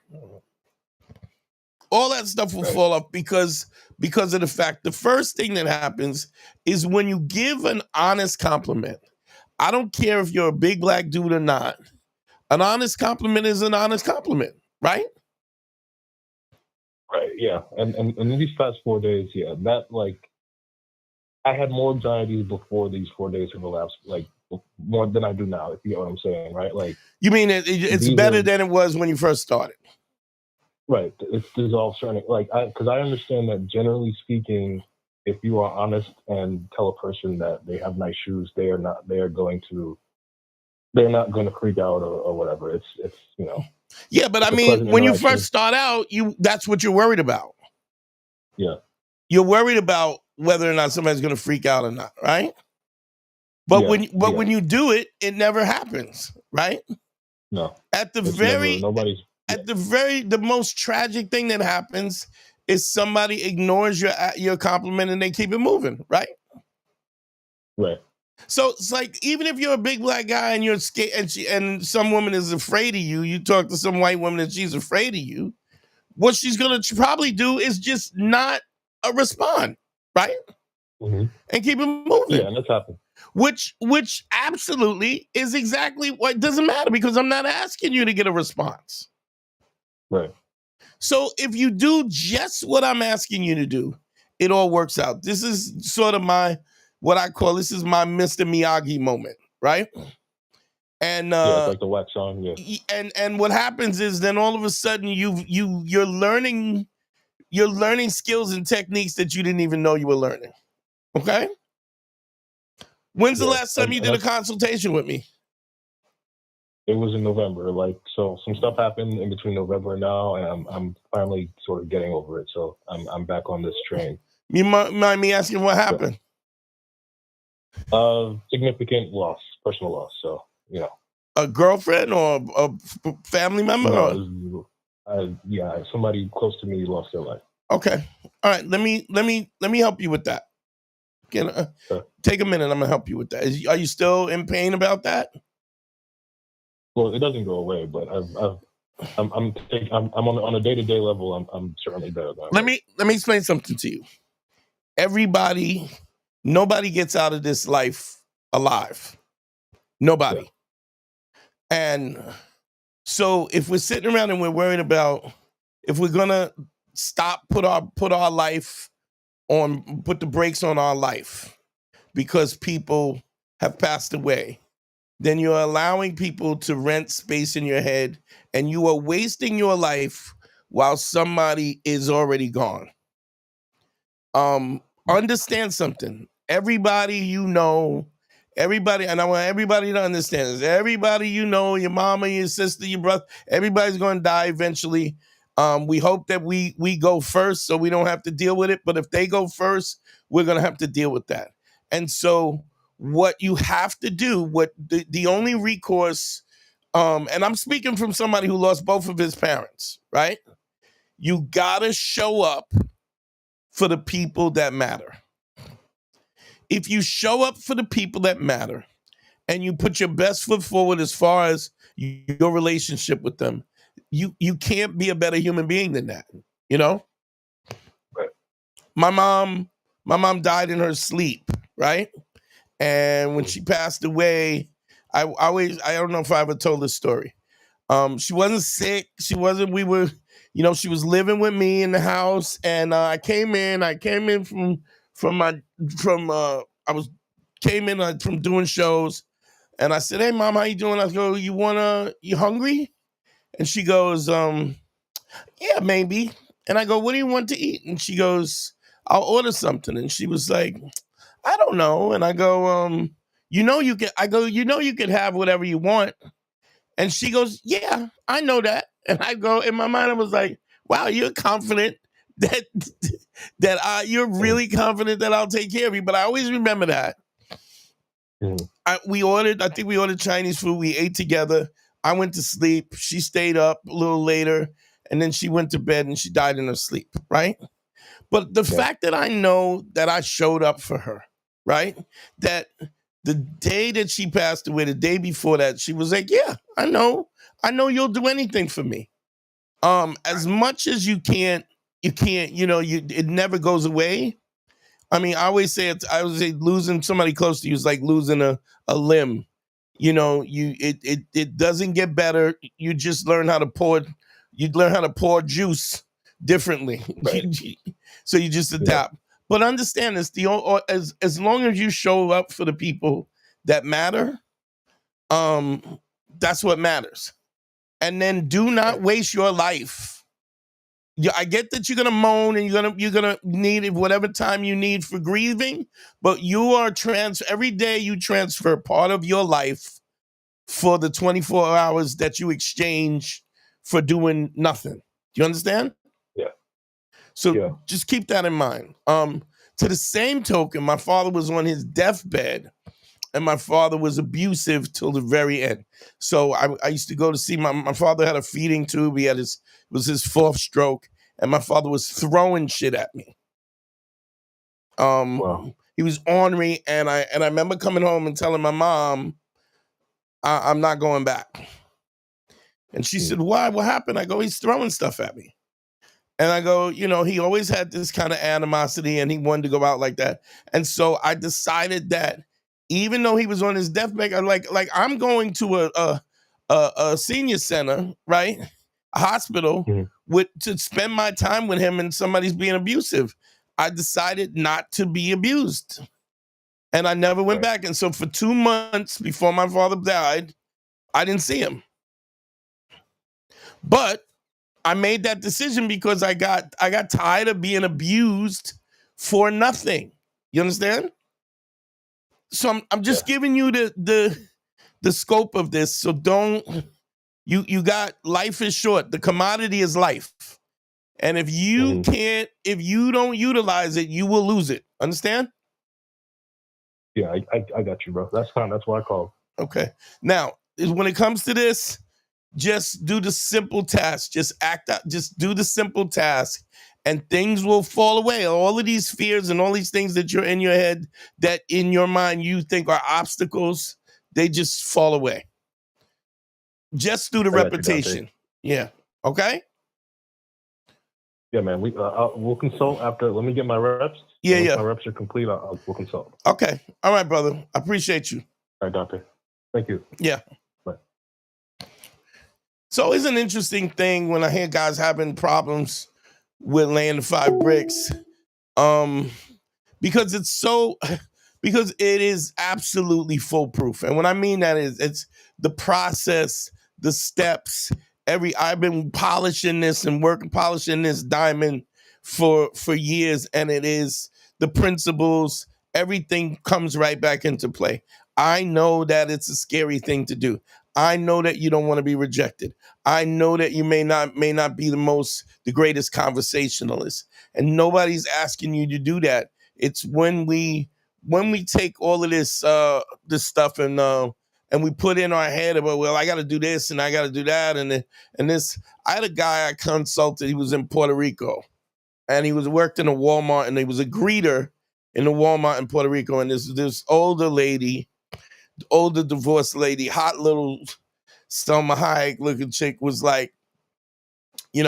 All that stuff will fall off because of the fact the first thing that happens is when you give an honest compliment. I don't care if you're a big black dude or not. An honest compliment is an honest compliment, right? Right, yeah. And in these past 4 days, yeah, that, like, I had more anxiety before these 4 days have elapsed, like, more than I do now, if you know what I'm saying, right? Like, you mean it's better than it was when you first started? Right. It's dissolved certain, like, because I understand that generally speaking, if you are honest and tell a person that they have nice shoes, they're not going to freak out or whatever. It's you know. Yeah, but I mean, when you first start out, that's what you're worried about. Yeah. You're worried about whether or not somebody's going to freak out or not, right? But when you do it, it never happens, right? No. The most tragic thing that happens is somebody ignores your compliment and they keep it moving, right? Right. So it's like, even if you're a big black guy and you're scared and some woman is afraid of you, you talk to some white woman and she's afraid of you, what she's going to probably do is just not respond, right? Mm-hmm. And keep it moving. Yeah, and that's happened. Which absolutely is exactly what doesn't matter, because I'm not asking you to get a response. Right. So if you do just what I'm asking you to do, it all works out. This is sort of what I call, this is my Mr. Miyagi moment, right? And it's like the wax on, yeah. And what happens is then all of a sudden you're learning skills and techniques that you didn't even know you were learning. Okay? When's the last time you did a consultation with me? It was in November. Like, so some stuff happened in between November and now, and I'm finally sort of getting over it. So I'm back on this train. You mind me asking what happened? Significant loss, personal loss. So, you know. A girlfriend or a family member? No, somebody close to me lost their life. Okay. All right. Let me help you with that. Take a minute. I'm gonna help you with that. Are you still in pain about that? Well, it doesn't go away, but I'm on a day-to-day level. I'm certainly better. Let me explain something to you. Nobody gets out of this life alive. Nobody. Yeah. And so if we're sitting around and we're worried about if we're gonna put the brakes on our life because people have passed away, then you're allowing people to rent space in your head, and you are wasting your life while somebody is already gone. Understand something. Everybody you know, and I want everybody to understand this. Everybody you know, your mama, your sister, your brother, everybody's going to die eventually. We hope that we go first so we don't have to deal with it. But if they go first, we're going to have to deal with that. And so what you have to do, the only recourse, and I'm speaking from somebody who lost both of his parents, right? You got to show up for the people that matter. If you show up for the people that matter and you put your best foot forward as far as your relationship with them, you can't be a better human being than that, you know? Right. My mom died in her sleep, right? And when she passed away, I don't know if I ever told this story. She wasn't sick. She was living with me in the house, and I came in from doing shows, and I said, "Hey, Mom, how you doing?" I go, "You hungry?" And she goes, "Yeah, maybe." And I go, "What do you want to eat?" And she goes, "I'll order something." And she was like, "I don't know." And I go, you can have whatever you want." And she goes, "Yeah, I know that." And I go, in my mind, I was like, "Wow, you're confident you're really confident that I'll take care of you." But I always remember that. Mhm. I think we ordered Chinese food. We ate together. I went to sleep. She stayed up a little later, and then she went to bed and she died in her sleep, right? But the Yeah. fact that I know that I showed up for her, right? That the day that she passed away, the day before that, she was like, yeah, I know you'll do anything for me. As much as you can't, it never goes away. I mean, I always say losing somebody close to you is like losing a limb. It doesn't get better. You just learn how to pour juice differently. Right. So you just adapt. But understand this, as long as you show up for the people that matter, that's what matters. And then do not waste your life. Yeah, I get that you're gonna moan and you're gonna need whatever time you need for grieving, but you are every day you transfer part of your life for the 24 hours that you exchange for doing nothing. Do you understand? Yeah. So just keep that in mind. To the same token, my father was on his deathbed, and my father was abusive till the very end. So I used to go to see my father had a feeding tube. It was his fourth stroke, and my father was throwing shit at me. Wow. He was ornery, and I remember coming home and telling my mom, I'm not going back. And she said, why? What happened? I go, he's throwing stuff at me. And I go, he always had this kind of animosity and he wanted to go out like that. And so I decided that even though he was on his deathbed, I'm going to a senior center, right? A hospital to spend my time with him, and somebody's being abusive. I decided not to be abused. And I never went back. And so for 2 months before my father died, I didn't see him. But I made that decision because I got tired of being abused for nothing. You understand? So I'm just giving you the scope of this. So you got, life is short. The commodity is life. And if you if you don't utilize it, you will lose it. Understand? Yeah, I got you, bro. That's fine. That's why I called. Okay. Now, when it comes to this, just do the simple task. Just act out. Just do the simple task, and things will fall away. All of these fears and all these things that you're in your head, that in your mind you think are obstacles, they just fall away. Just do the repetition. Yeah. Okay. Yeah, man. We'll consult after. Let me get my reps. Yeah, Once yeah. my reps are complete, we'll consult. Okay. All right, brother. I appreciate you. All right, doctor. Thank you. Yeah. Bye. It's always an interesting thing when I hear guys having problems with laying the 5 bricks, because because it is absolutely foolproof. And what I mean that is, it's the process, the steps. I've been polishing this diamond for years, and it is the principles. Everything comes right back into play. I know that it's a scary thing to do. I know that you don't want to be rejected. I know that you may not be the greatest conversationalist, and nobody's asking you to do that. It's when we take all of this stuff and we put in our head about, well, I got to do this and I got to do that and this. I had a guy I consulted. He was in Puerto Rico, and he worked in a Walmart, and he was a greeter in the Walmart in Puerto Rico. And this older divorced lady, hot little Selma Hayek looking chick, was like, she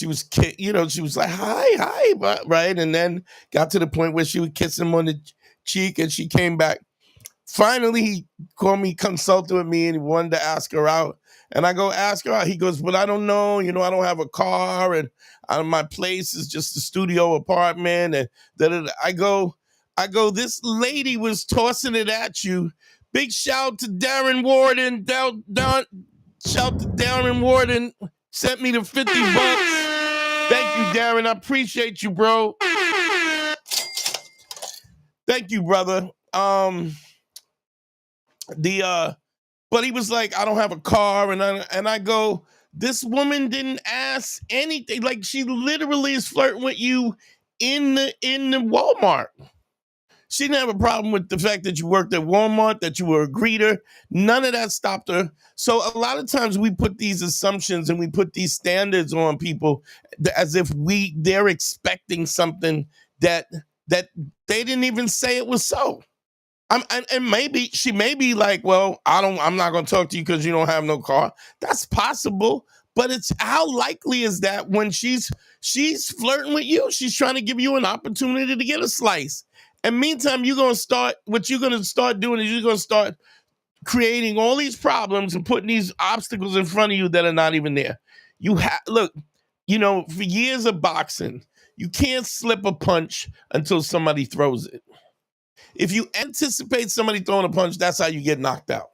was she was like, hi, right? And then got to the point where she would kiss him on the cheek, and she came back. Finally, he called me, consulted with me, and he wanted to ask her out. And I go, ask her out. He goes, but I don't know. I don't have a car, and my place is just a studio apartment. And I go, this lady was tossing it at you. Big shout to Darren Warden. Shout to Darren Warden. Sent me the $50. Thank you, Darren. I appreciate you, bro. Thank you, brother. But he was like, I don't have a car, and I go, this woman didn't ask anything. Like, she literally is flirting with you in the Walmart. She didn't have a problem with the fact that you worked at Walmart, that you were a greeter. None of that stopped her. So a lot of times we put these assumptions and we put these standards on people as if they're expecting something that they didn't even say it was so. And maybe she may be like, well, I'm not going to talk to you because you don't have no car. That's possible, but it's how likely is that when she's flirting with you? She's trying to give you an opportunity to get a slice. And meantime, what you're going to start doing is you're going to start creating all these problems and putting these obstacles in front of you that are not even there. Look, for years of boxing, you can't slip a punch until somebody throws it. If you anticipate somebody throwing a punch, that's how you get knocked out.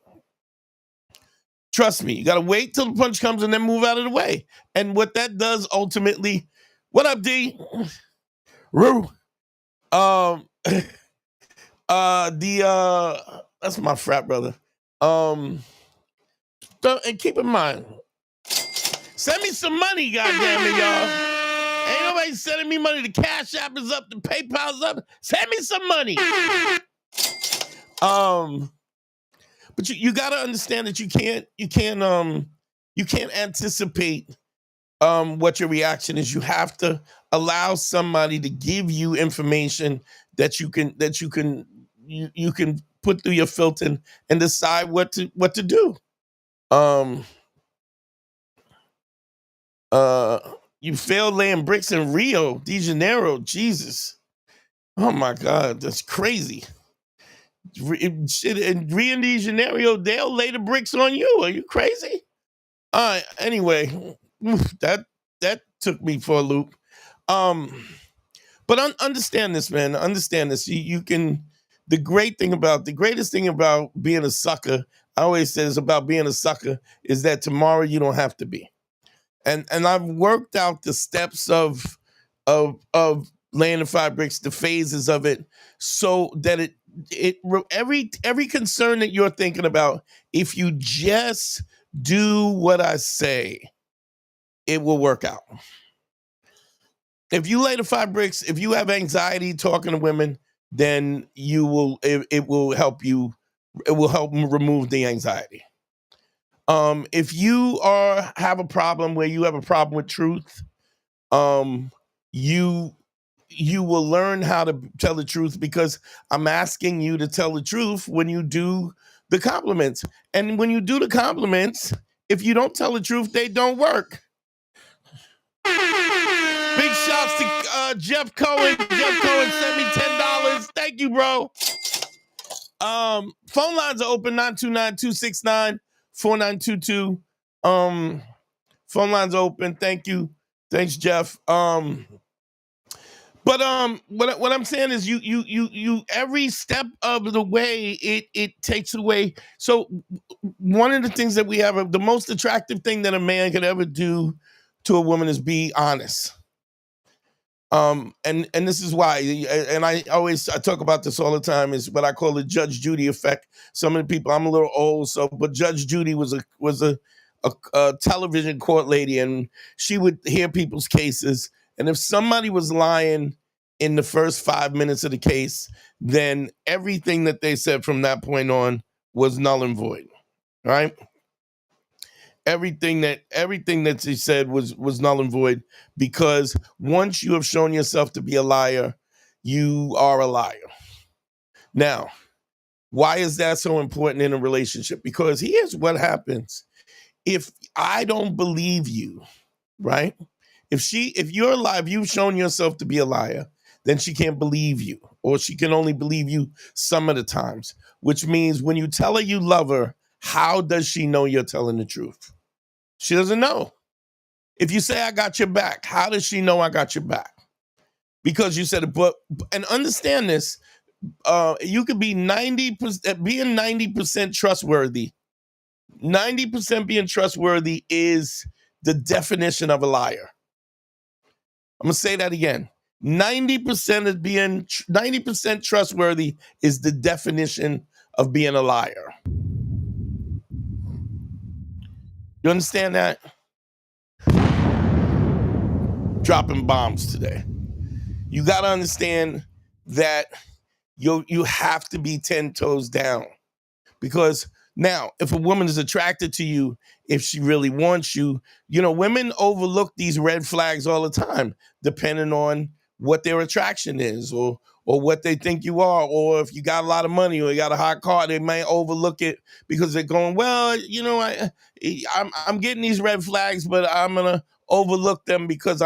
Trust me, you got to wait till the punch comes and then move out of the way. And what that does ultimately, what up, D? Roo. That's my frat brother. And keep in mind, send me some money, goddamn it, y'all. Ain't nobody sending me money. The Cash App is up, the PayPal's up. Send me some money. But you got to understand that you can't anticipate what your reaction is. You have to allow somebody to give you information that you can put through your filter and decide what to do. You failed laying bricks in Rio de Janeiro. Jesus. Oh my God, that's crazy. Shit, in Rio de Janeiro, they'll lay the bricks on you. Are you crazy? Anyway, that took me for a loop. But understand this, man. Understand this. You can. The greatest thing about being a sucker, I always say, is about being a sucker, is that tomorrow you don't have to be. And I've worked out the steps of laying the 5 bricks, the phases of it, so that every concern that you're thinking about, if you just do what I say, it will work out. If you lay the 5 bricks, if you have anxiety talking to women, then it will help you. It will help remove the anxiety. If you have a problem where you have a problem with truth, you will learn how to tell the truth, because I'm asking you to tell the truth when you do the compliments. And when you do the compliments, if you don't tell the truth, they don't work. Big shouts to Jeff Cohen. Jeff Cohen sent me $10. Thank you, bro. Phone lines are open, 929-269-4922. Phone lines are open. Thank you. Thanks, Jeff. But what I'm saying is you every step of the way it takes away. So one of the things that we have, the most attractive thing that a man could ever do to a woman is be honest. And this is why, and I talk about this all the time, is what I call the Judge Judy effect. Some of the people, I'm a little old, but Judge Judy was a television court lady, and she would hear people's cases. And if somebody was lying in the first 5 minutes of the case, then everything that they said from that point on was null and void, right? Everything that she said was null and void, because once you have shown yourself to be a liar, you are a liar. Now, why is that so important in a relationship? Because here's what happens. If I don't believe you, right? If you're alive, you've shown yourself to be a liar, then she can't believe you, or she can only believe you some of the times, which means when you tell her you love her, how does she know you're telling the truth? She doesn't know. If you say, I got your back, how does she know I got your back? Because you said it. And understand this, you could be 90%, being 90% trustworthy. 90% being trustworthy is the definition of a liar. I'm going to say that again. 90% trustworthy is the definition of being a liar. You understand that? Dropping bombs today. You got to understand that you have to be 10 toes down. Because now, if a woman is attracted to you, if she really wants you, women overlook these red flags all the time, depending on what their attraction is, or what they think you are, or if you got a lot of money or you got a hot car, they may overlook it because they're going, well, I'm getting these red flags, but I'm gonna overlook them because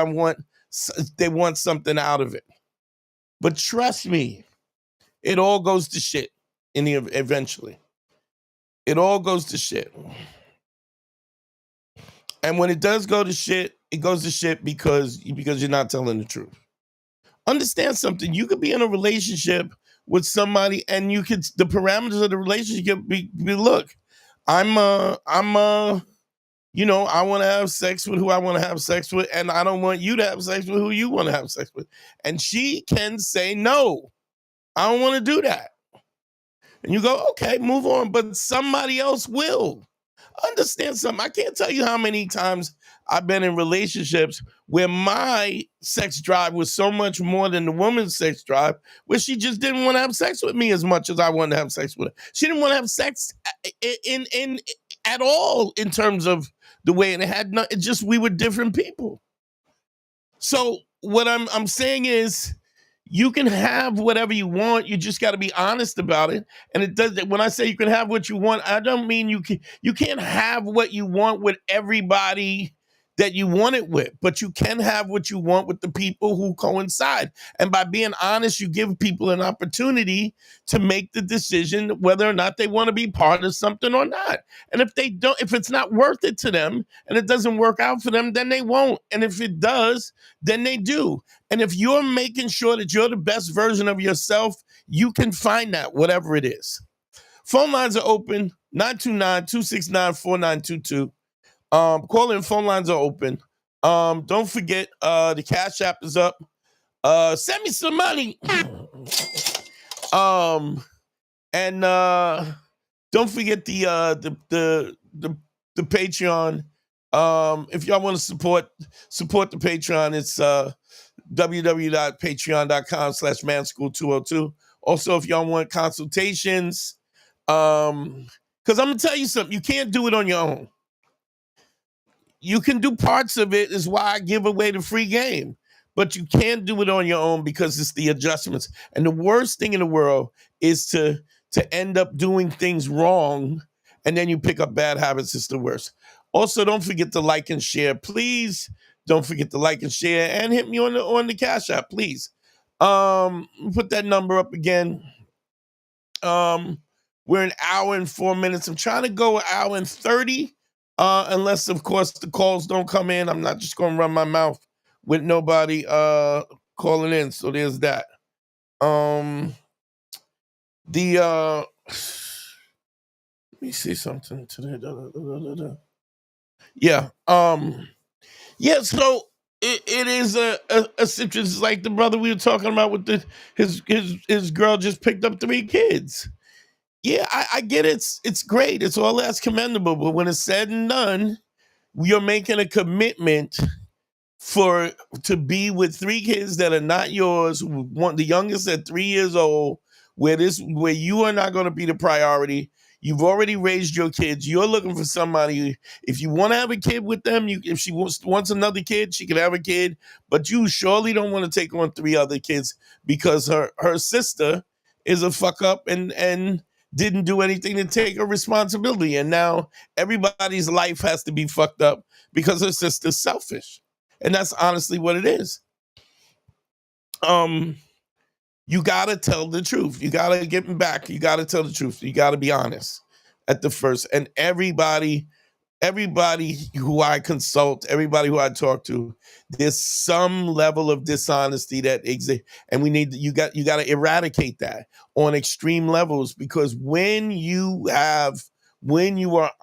they want something out of it. But trust me, it all goes to shit eventually. It all goes to shit. And when it does go to shit, it goes to shit because you're not telling the truth. Understand something. You could be in a relationship with somebody and the parameters of the relationship be look, I want to have sex with who I want to have sex with, and I don't want you to have sex with who you want to have sex with. And she can say, no, I don't want to do that. And you go, okay, move on, but somebody else will. Understand something. I can't tell you how many times I've been in relationships where my sex drive was so much more than the woman's sex drive, where she just didn't want to have sex with me as much as I wanted to have sex with her. She didn't want to have sex in at all in terms of the way, and it just we were different people. So what I'm saying is, you can have whatever you want. You just got to be honest about it. And it does. When I say you can have what you want, I don't mean you can't have what you want with everybody that you want it with, but you can have what you want with the people who coincide. And by being honest, you give people an opportunity to make the decision whether or not they want to be part of something or not. And if it's not worth it to them and it doesn't work out for them, then they won't. And if it does, then they do. And if you're making sure that you're the best version of yourself, you can find that, whatever it is. Phone lines are open, 929-269-4922. Call-in phone lines are open. Don't forget, the Cash App is up. Send me some money. And don't forget the Patreon. If y'all want to support the Patreon, it's www.patreon.com/manschool202. Also, if y'all want consultations, because I'm gonna tell you something, you can't do it on your own. You can do parts of it, is why I give away the free game. But you can't do it on your own because it's the adjustments. And the worst thing in the world is to end up doing things wrong, and then you pick up bad habits. It's the worst. Also, don't forget to like and share. Please don't forget to like and share, and hit me on the Cash App, please. Put that number up again. We're an hour and 4 minutes. I'm trying to go an hour and 30. Unless, of course, the calls don't come in. I'm not just going to run my mouth with nobody calling in. So there's that. Let me see something today. Yeah. Yeah, so it is a situation like the brother we were talking about with his girl just picked up 3 kids. Yeah, I get it. It's great. It's all that's commendable. But when it's said and done, you're making a commitment to be with 3 kids that are not yours. The youngest at 3 years old, where you are not going to be the priority. You've already raised your kids. You're looking for somebody. If you want to have a kid with them, if she wants another kid, she can have a kid. But you surely don't want to take on 3 other kids because her sister is a fuck up and didn't do anything to take a responsibility. And now everybody's life has to be fucked up because her sister's selfish. And that's honestly what it is. You got to tell the truth. You got to get back. You got to tell the truth. You got to be honest at the first. And everybody who I consult, everybody who I talk to, there's some level of dishonesty that exists. And you got to eradicate that on extreme levels, because when you are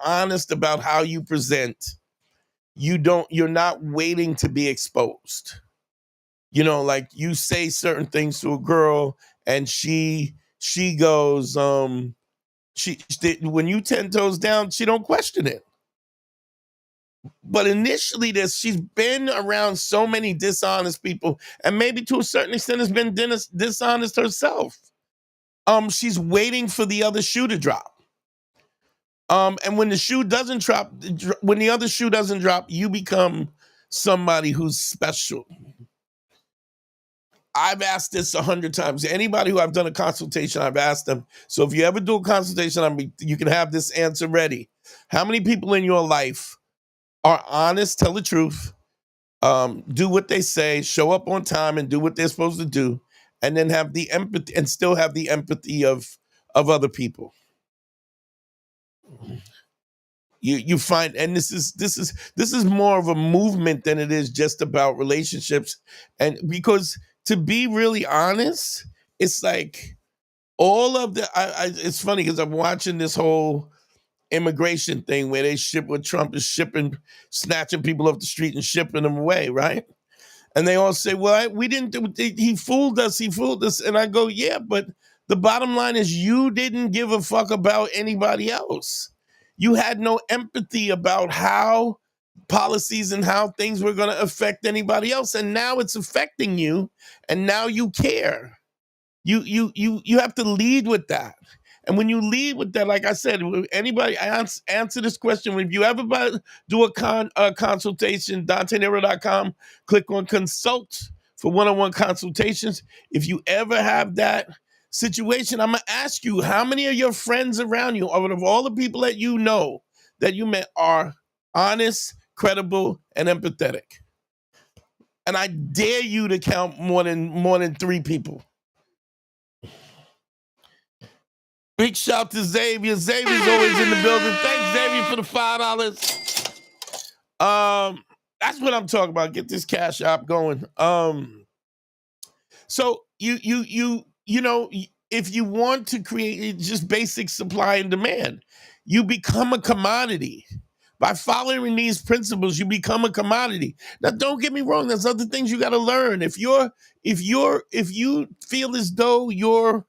honest about how you present, you're not waiting to be exposed. Like you say certain things to a girl and she goes, when you 10 toes down, she don't question it. But initially she's been around so many dishonest people, and maybe to a certain extent has been dishonest herself. she's waiting for the other shoe to drop. And when the shoe doesn't drop, when the other shoe doesn't drop, you become somebody who's special. I've asked this 100 times. Anybody who I've done a consultation, I've asked them. So if you ever do a consultation, you can have this answer ready. How many people in your life are honest, tell the truth, do what they say, show up on time and do what they're supposed to do, and then have the empathy and still have the empathy of other people? You find, and this is more of a movement than it is just about relationships. And because to be really honest, it's like all of the, it's funny because I'm watching this whole immigration thing where where Trump is snatching people off the street and shipping them away, right? And they all say, well, we didn't do, he fooled us. And I go, yeah, but the bottom line is you didn't give a fuck about anybody else. You had no empathy about how policies and how things were going to affect anybody else. And now it's affecting you. And now you care. You have to lead with that. And when you lead with that, like I said, anybody answer this question. If you ever do a consultation, DanteNero.com, click on consult for one-on-one consultations. If you ever have that situation, I'm going to ask you, how many of your friends around you, out of all the people that you know, that you met, are honest, credible, and empathetic? And I dare you to count more than 3 people. Big shout to Xavier. Xavier's always in the building. Thanks, Xavier, for the $5. That's what I'm talking about. Get this cash app going. So you know, if you want to create just basic supply and demand, you become a commodity. By following these principles, you become a commodity. Now, don't get me wrong. There's other things you got to learn. If you feel as though you're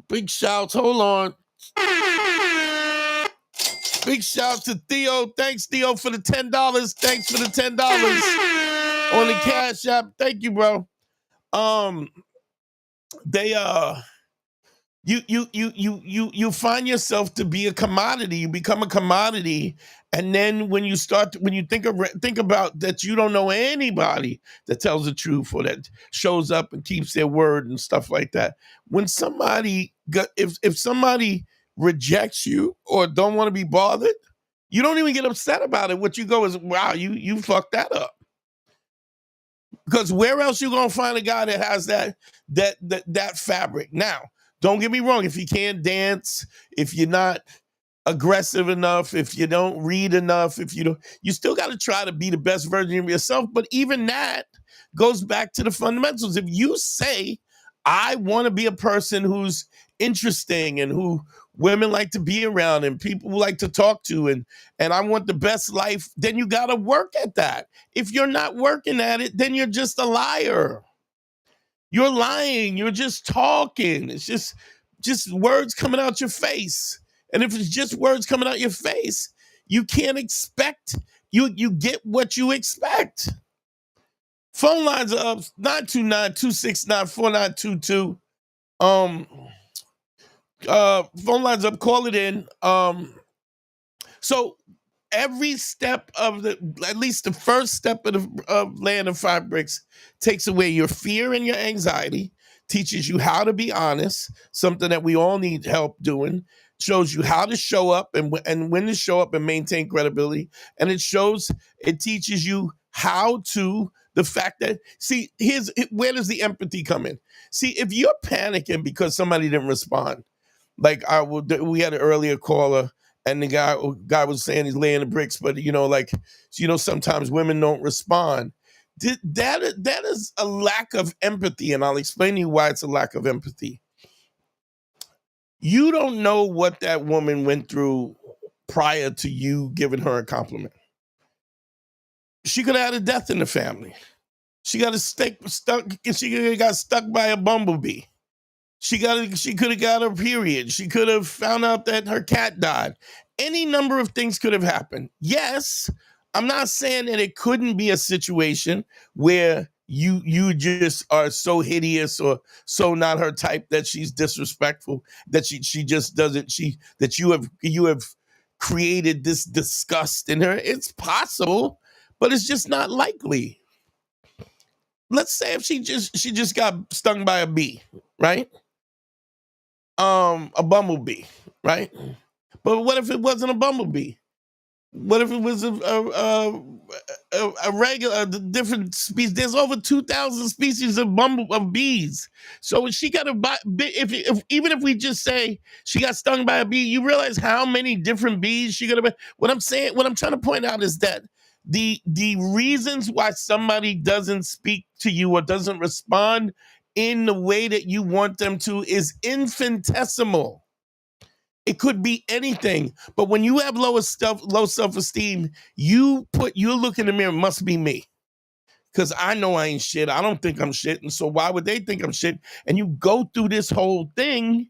big shouts. Hold on. Big shout to Theo. Thanks, Theo, for the $10. Thanks for the $10 on the Cash App. Thank you, bro. You find yourself to be a commodity. You become a commodity, and then when you think about that, you don't know anybody that tells the truth or that shows up and keeps their word and stuff like that. When if somebody rejects you or don't want to be bothered, you don't even get upset about it. What you go is, wow, you fucked that up. Because where else you gonna find a guy that has that fabric? Now, don't get me wrong. If you can't dance, if you're not aggressive enough, if you don't read enough, you still got to try to be the best version of yourself. But even that goes back to the fundamentals. If you say, I want to be a person who's interesting and who women like to be around and people like to talk to, and I want the best life, then you got to work at that. If you're not working at it, then you're just a liar. You're lying. You're just talking. It's just words coming out your face. And if it's just words coming out your face, you can't expect, you get what you expect. Phone lines are up, 929-269-4922. Phone lines up, call it in. So every step of at least the first step of Land of 5 Bricks takes away your fear and your anxiety, teaches you how to be honest, something that we all need help doing, shows you how to show up and when to show up and maintain credibility. And it teaches you how to, the fact that, see, where does the empathy come in? See, if you're panicking because somebody didn't respond, like we had an earlier caller, and the guy was saying he's laying the bricks, but sometimes women don't respond. That is a lack of empathy, and I'll explain to you why it's a lack of empathy. You don't know what that woman went through prior to you giving her a compliment. She could have had a death in the family. She got stuck by a bumblebee. She could have got her period. She could have found out that her cat died. Any number of things could have happened. Yes, I'm not saying that it couldn't be a situation where you just are so hideous or so not her type that she's disrespectful, that she just doesn't, that you have created this disgust in her. It's possible, but it's just not likely. Let's say if she just got stung by a bee, right? A bumblebee, right? But what if it wasn't a bumblebee? What if it was a regular, different species? There's over 2,000 species of bees. So she got a if even if we just say she got stung by a bee, you realize how many different bees she got. What I'm trying to point out is that the reasons why somebody doesn't speak to you or doesn't respond in the way that you want them to is infinitesimal. It could be anything. But when you have low self-esteem, you look in the mirror, must be me. Because I know I ain't shit. I don't think I'm shit. And so why would they think I'm shit? And you go through this whole thing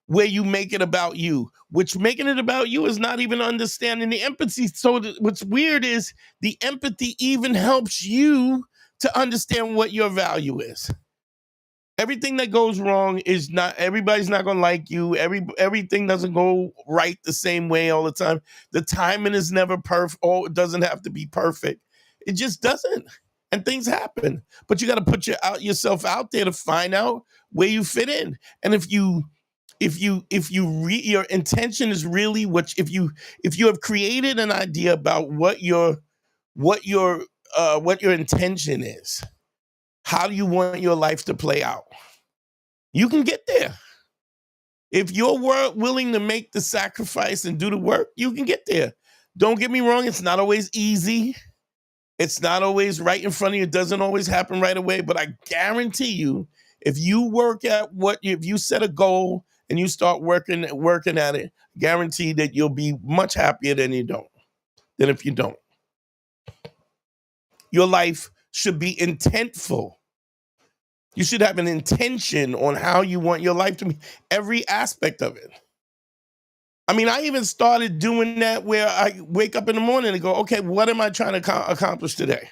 where you make it about you, which making it about you is not even understanding the empathy. So what's weird is the empathy even helps you to understand what your value is. Everything that goes wrong is not, everybody's not going to like you. Everything doesn't go right the same way all the time. The timing is never perfect. Oh, it doesn't have to be perfect. It just doesn't. And things happen. But you got to put yourself out there to find out where you fit in. And if your intention is really if you have created an idea about what your intention is, how do you want your life to play out? You can get there. If you're willing to make the sacrifice and do the work, you can get there. Don't get me wrong, it's not always easy. It's not always right in front of you. It doesn't always happen right away, but I guarantee you, if you set a goal and you start working at it, guarantee that you'll be much happier than if you don't. Your life should be intentful. You should have an intention on how you want your life to be, every aspect of it. I mean, I even started doing that where I wake up in the morning and go, okay, what am I trying to accomplish today?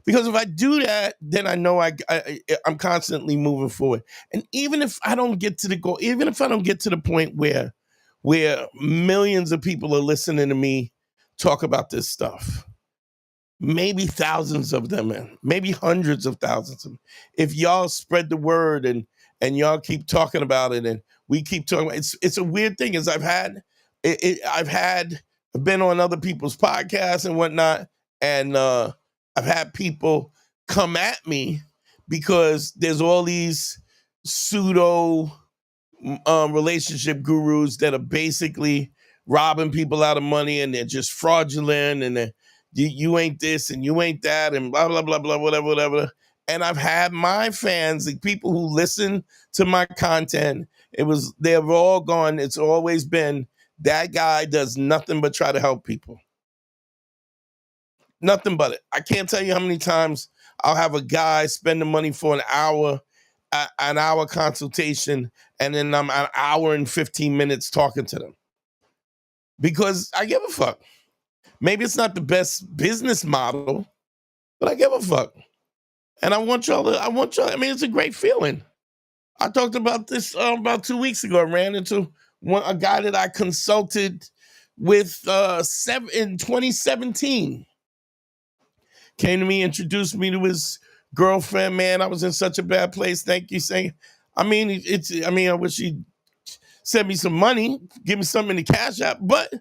Because if I do that, then I know I'm constantly moving forward. And even if I don't get to the goal, even if I don't get to the point where millions of people are listening to me talk about this stuff, maybe thousands of them, maybe hundreds of thousands of them. If y'all spread the word and y'all keep talking about it and we keep talking, it's a weird thing. Is I've been on other people's podcasts and whatnot, and I've had people come at me because there's all these pseudo relationship gurus that are basically robbing people out of money, and they're just fraudulent, and you ain't this and you ain't that and blah, blah, blah, blah, whatever. And I've had my fans, the people who listen to my content, they've all gone, it's always been, that guy does nothing but try to help people. Nothing but it. I can't tell you how many times I'll have a guy spend the money for an hour consultation, and then I'm an hour and 15 minutes talking to them. Because I give a fuck. Maybe it's not the best business model, but I give a fuck. And I want y'all, I mean, it's a great feeling. I talked about this about 2 weeks ago. I ran into a guy that I consulted with in 2017. Came to me, introduced me to his girlfriend. Man, I was in such a bad place. Thank you, saying. I wish he'd send me some money, give me something in the Cash App, but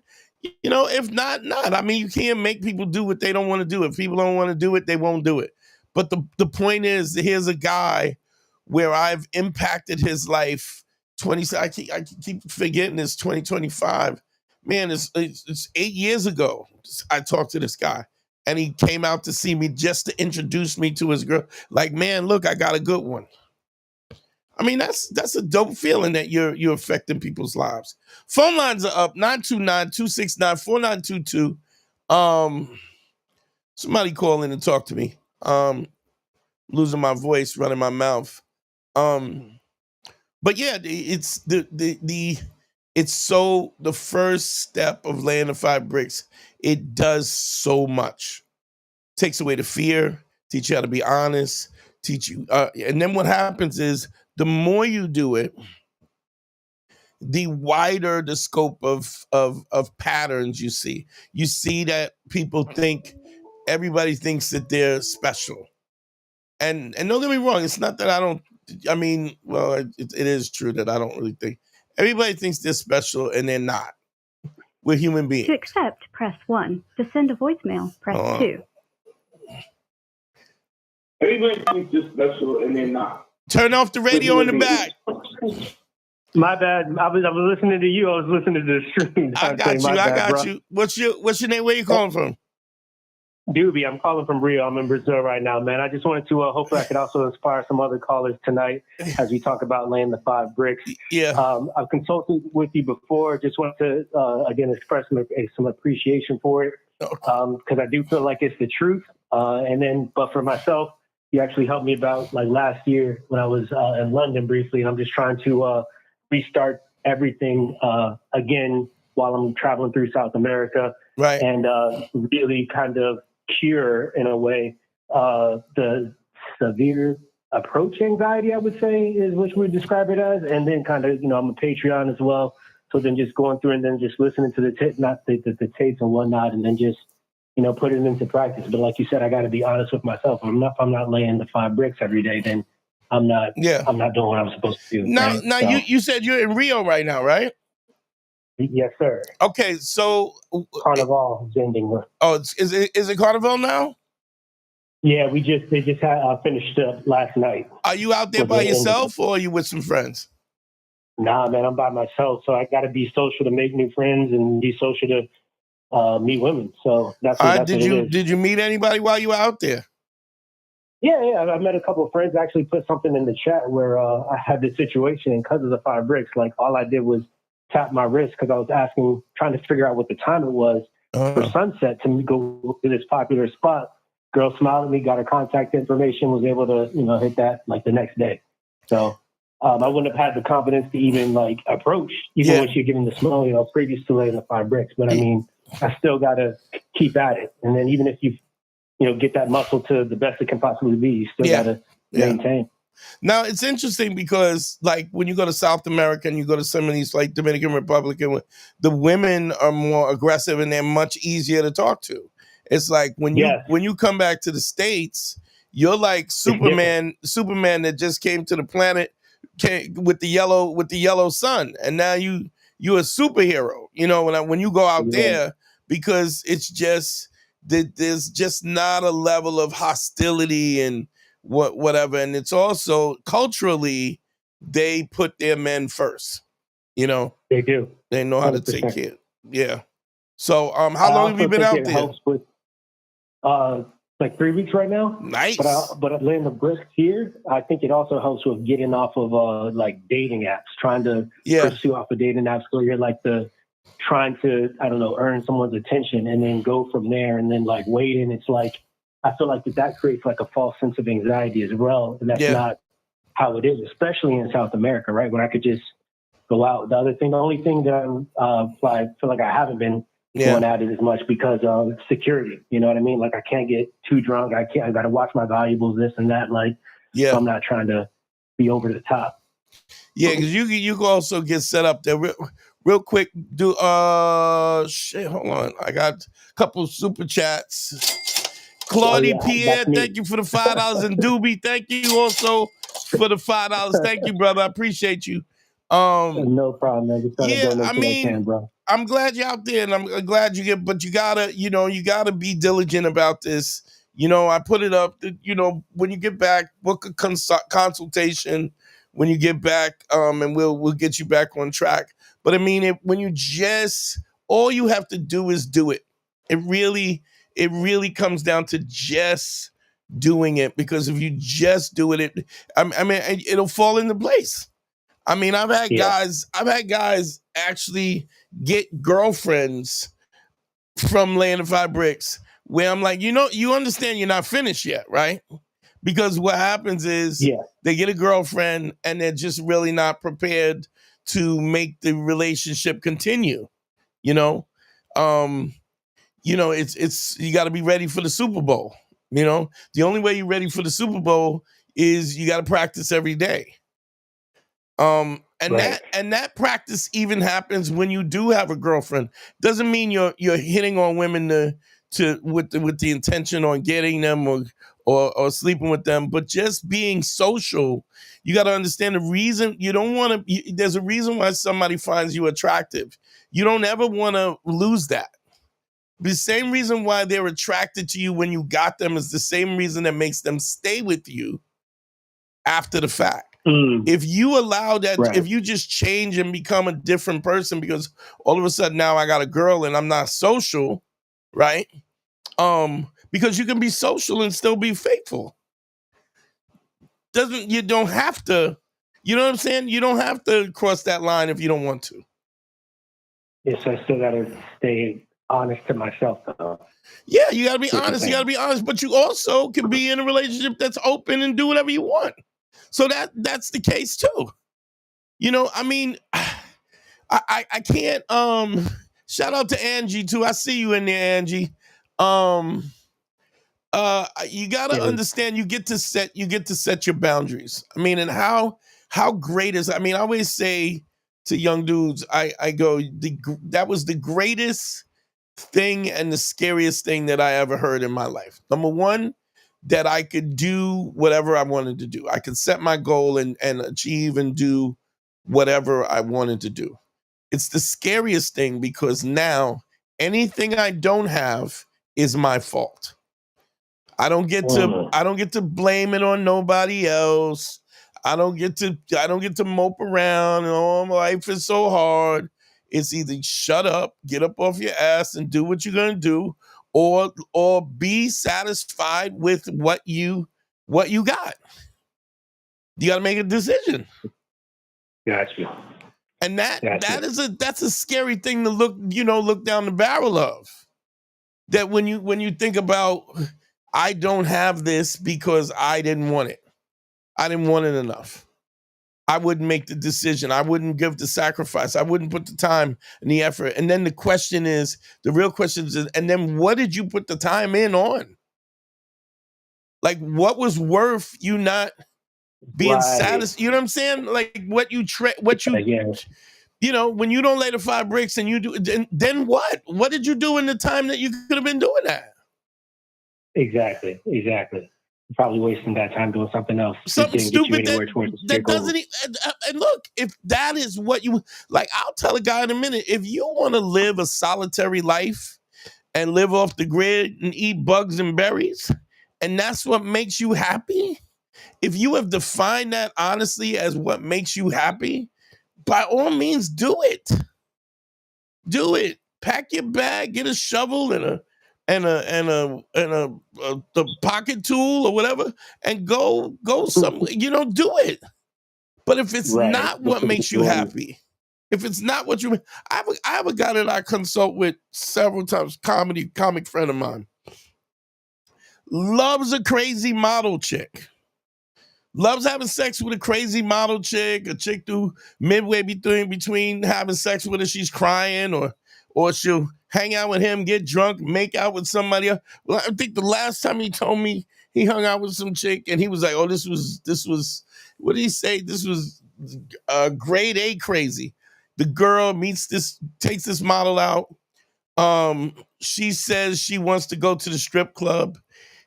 if not. I mean, you can't make people do what they don't want to do. If people don't want to do it, they won't do it. But the point is, here's a guy where I've impacted his life. I keep forgetting it's 2025. Man, it's 8 years ago. I talked to this guy, and he came out to see me just to introduce me to his girl. Like, man, look, I got a good one. I mean, that's a dope feeling that you're affecting people's lives. Phone lines are up, 929-269-4922. Somebody call in and talk to me. Losing my voice, running my mouth. But yeah, it's it's so the first step of laying the 5 bricks. It does so much. Takes away the fear, teach you how to be honest, teach you. And then what happens is the more you do it, the wider the scope of patterns you see. You see that people think, everybody thinks that they're special. And don't get me wrong, it's not that I don't, I mean, well, it is true that I don't really think. Everybody thinks they're special and they're not. We're human beings. To accept, press 1. To send a voicemail, press 2. Everybody thinks they're special and they're not. Turn off the radio in the back. My bad. I was listening to you. I was listening to the stream. I got you. What's your name? Where you calling from? Doobie, I'm calling from Rio. I'm in Brazil right now, man. I just wanted to hopefully I could also inspire some other callers tonight as we talk about laying the 5 bricks. Yeah. I've consulted with you before. Just wanted to again express some appreciation for it because I do feel like it's the truth. But for myself, you actually helped me about like last year when I was in London briefly, and I'm just trying to restart everything again while I'm traveling through South America, right? And really kind of cure in a way the severe approach anxiety, I would say, is what we would describe it as. And then kind of, I'm a Patreon as well. So then just going through and then just listening to the tapes and whatnot, and then just, put it into practice. But like you said, I got to be honest with myself. If I'm not laying the 5 bricks every day, then I'm not doing what I'm supposed to do. Now, right? now so, you said you're in Rio right now, right? Yes, sir. Okay, so Carnival is ending. Oh, is it Carnival now? Yeah, they just had finished up last night. Are you out there by yourself or are you with some friends? Nah, man, I'm by myself. So I got to be social to make new friends and be social to meet women. So that's what it is. Did you meet anybody while you were out there? Yeah. I met a couple of friends. I actually put something in the chat where I had this situation, and because of the 5 bricks, like all I did was tap my wrist because I was trying to figure out what the time it was for sunset to go to this popular spot. Girl smiled at me, got her contact information, was able to, hit that like the next day. So I wouldn't have had the confidence to even like approach, even when she giving the smell, previous to laying the 5 bricks. But I mean, I still got to keep at it. And then even if you get that muscle to the best it can possibly be, you still got to maintain. Now, it's interesting because, like, when you go to South America and you go to some of these, like, Dominican Republic, the women are more aggressive and they're much easier to talk to. It's like when you come back to the States, you're like Superman that just came to the planet with the yellow sun, and now you're a superhero. When you go out there, because it's just there's just not a level of hostility and whatever, and it's also culturally they put their men first. They do. They know how 100%. To take care. Yeah. So how long have you been out there? With, like 3 weeks right now. Nice. But laying the bricks here, I think it also helps with getting off of like dating apps, trying to pursue off of dating apps where you're like trying to, I don't know, earn someone's attention and then go from there and then like waiting. It's like, I feel like that creates like a false sense of anxiety as well. And that's not how it is, especially in South America, right? When I could just go out. The only thing that I feel like I haven't been going at it as much because of security. You know what I mean? Like I can't get too drunk. I got to watch my valuables, this and that. Like, so I'm not trying to be over the top. Yeah, because you can also get set up there real quick. Hold on. I got a couple super chats. Claudie Pierre, thank you for the $5, and Doobie, thank you also for the $5. Thank you, brother. I appreciate you. No problem, man. I mean, bro. I'm glad you're out there, and I'm glad but you gotta be diligent about this. I put it up. When you get back, book a consultation when you get back, and we'll get you back on track. But I mean, when you all you have to do is do it. It really comes down to just doing it, because if you just do it, it'll fall into place. I mean, I've had guys actually get girlfriends from laying the 5 bricks where I'm like, you understand you're not finished yet, right? Because what happens is they get a girlfriend and they're just really not prepared to make the relationship continue. It's you got to be ready for the Super Bowl. You know, the only way you're ready for the Super Bowl is you got to practice every day. And that practice even happens when you do have a girlfriend. Doesn't mean you're hitting on women with the intention on getting them or sleeping with them, but just being social. You got to understand the reason you don't want to. There's a reason why somebody finds you attractive. You don't ever want to lose that. The same reason why they're attracted to you when you got them is the same reason that makes them stay with you after the fact. If you allow that, if you just change and become a different person because all of a sudden now I got a girl and I'm not social, right? Because you can be social and still be faithful. You don't have to, you know what I'm saying? You don't have to cross that line if you don't want to. Yes, I still got to stay honest to myself, though. Yeah, you got to be honest. You got to be honest, but you also can be in a relationship that's open and do whatever you want. So that's the case too. You know, I mean, I can't. Shout out to Angie too. I see you in there, Angie. You got to understand. You get to set your boundaries. I mean, and how great is? I mean, I always say to young dudes, I go, that was the greatest thing and the scariest thing that I ever heard in my life. Number one, that I could do whatever I wanted to do. I could set my goal and achieve and do whatever I wanted to do. It's the scariest thing because now anything I don't have is my fault. I don't get to blame it on nobody else. I don't get to mope around. Oh, my life is so hard. It's either shut up, get up off your ass and do what you're gonna do, or be satisfied with what you got. You gotta make a decision. Gotcha. And that's a scary thing to look down the barrel of. That when you think about, I don't have this because I didn't want it. I didn't want it enough. I wouldn't make the decision. I wouldn't give the sacrifice. I wouldn't put the time and the effort. And then the real question is, and then what did you put the time in on? Like, what was worth you not being satisfied? You know what I'm saying? Like you know, when you don't lay the 5 bricks and you do, then what? What did you do in the time that you could have been doing that? Exactly. Probably wasting that time doing something else. Something stupid that doesn't even, and look, if that is what you like, I'll tell a guy in a minute, if you want to live a solitary life and live off the grid and eat bugs and berries, and that's what makes you happy, if you have defined that honestly as what makes you happy, by all means do it. Pack your bag, get a shovel and the pocket tool or whatever, and go somewhere. Do it. But if it's not what makes you happy, if it's not what you, I have a guy that I consult with several times, comic friend of mine, loves a crazy model chick. Loves having sex with a crazy model chick, a chick who midway between having sex with her, she's crying, or she'll hang out with him, get drunk, make out with somebody else. Well, I think the last time he told me he hung out with some chick and he was like, oh, this was, what did he say? This was grade A crazy. The girl takes this model out. She says she wants to go to the strip club.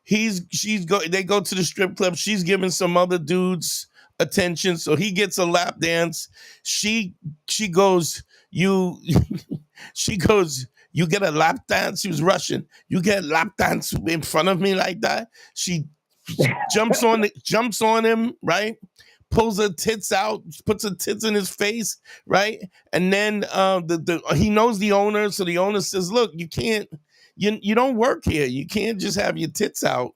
They go to the strip club. She's giving some other dudes attention. So he gets a lap dance. She goes, she goes, you get a lap dance? She was Russian. You get a lap dance in front of me like that? She jumps on him, right? Pulls her tits out, puts her tits in his face, right? And then he knows the owner, so the owner says, look, you can't, you don't work here. You can't just have your tits out.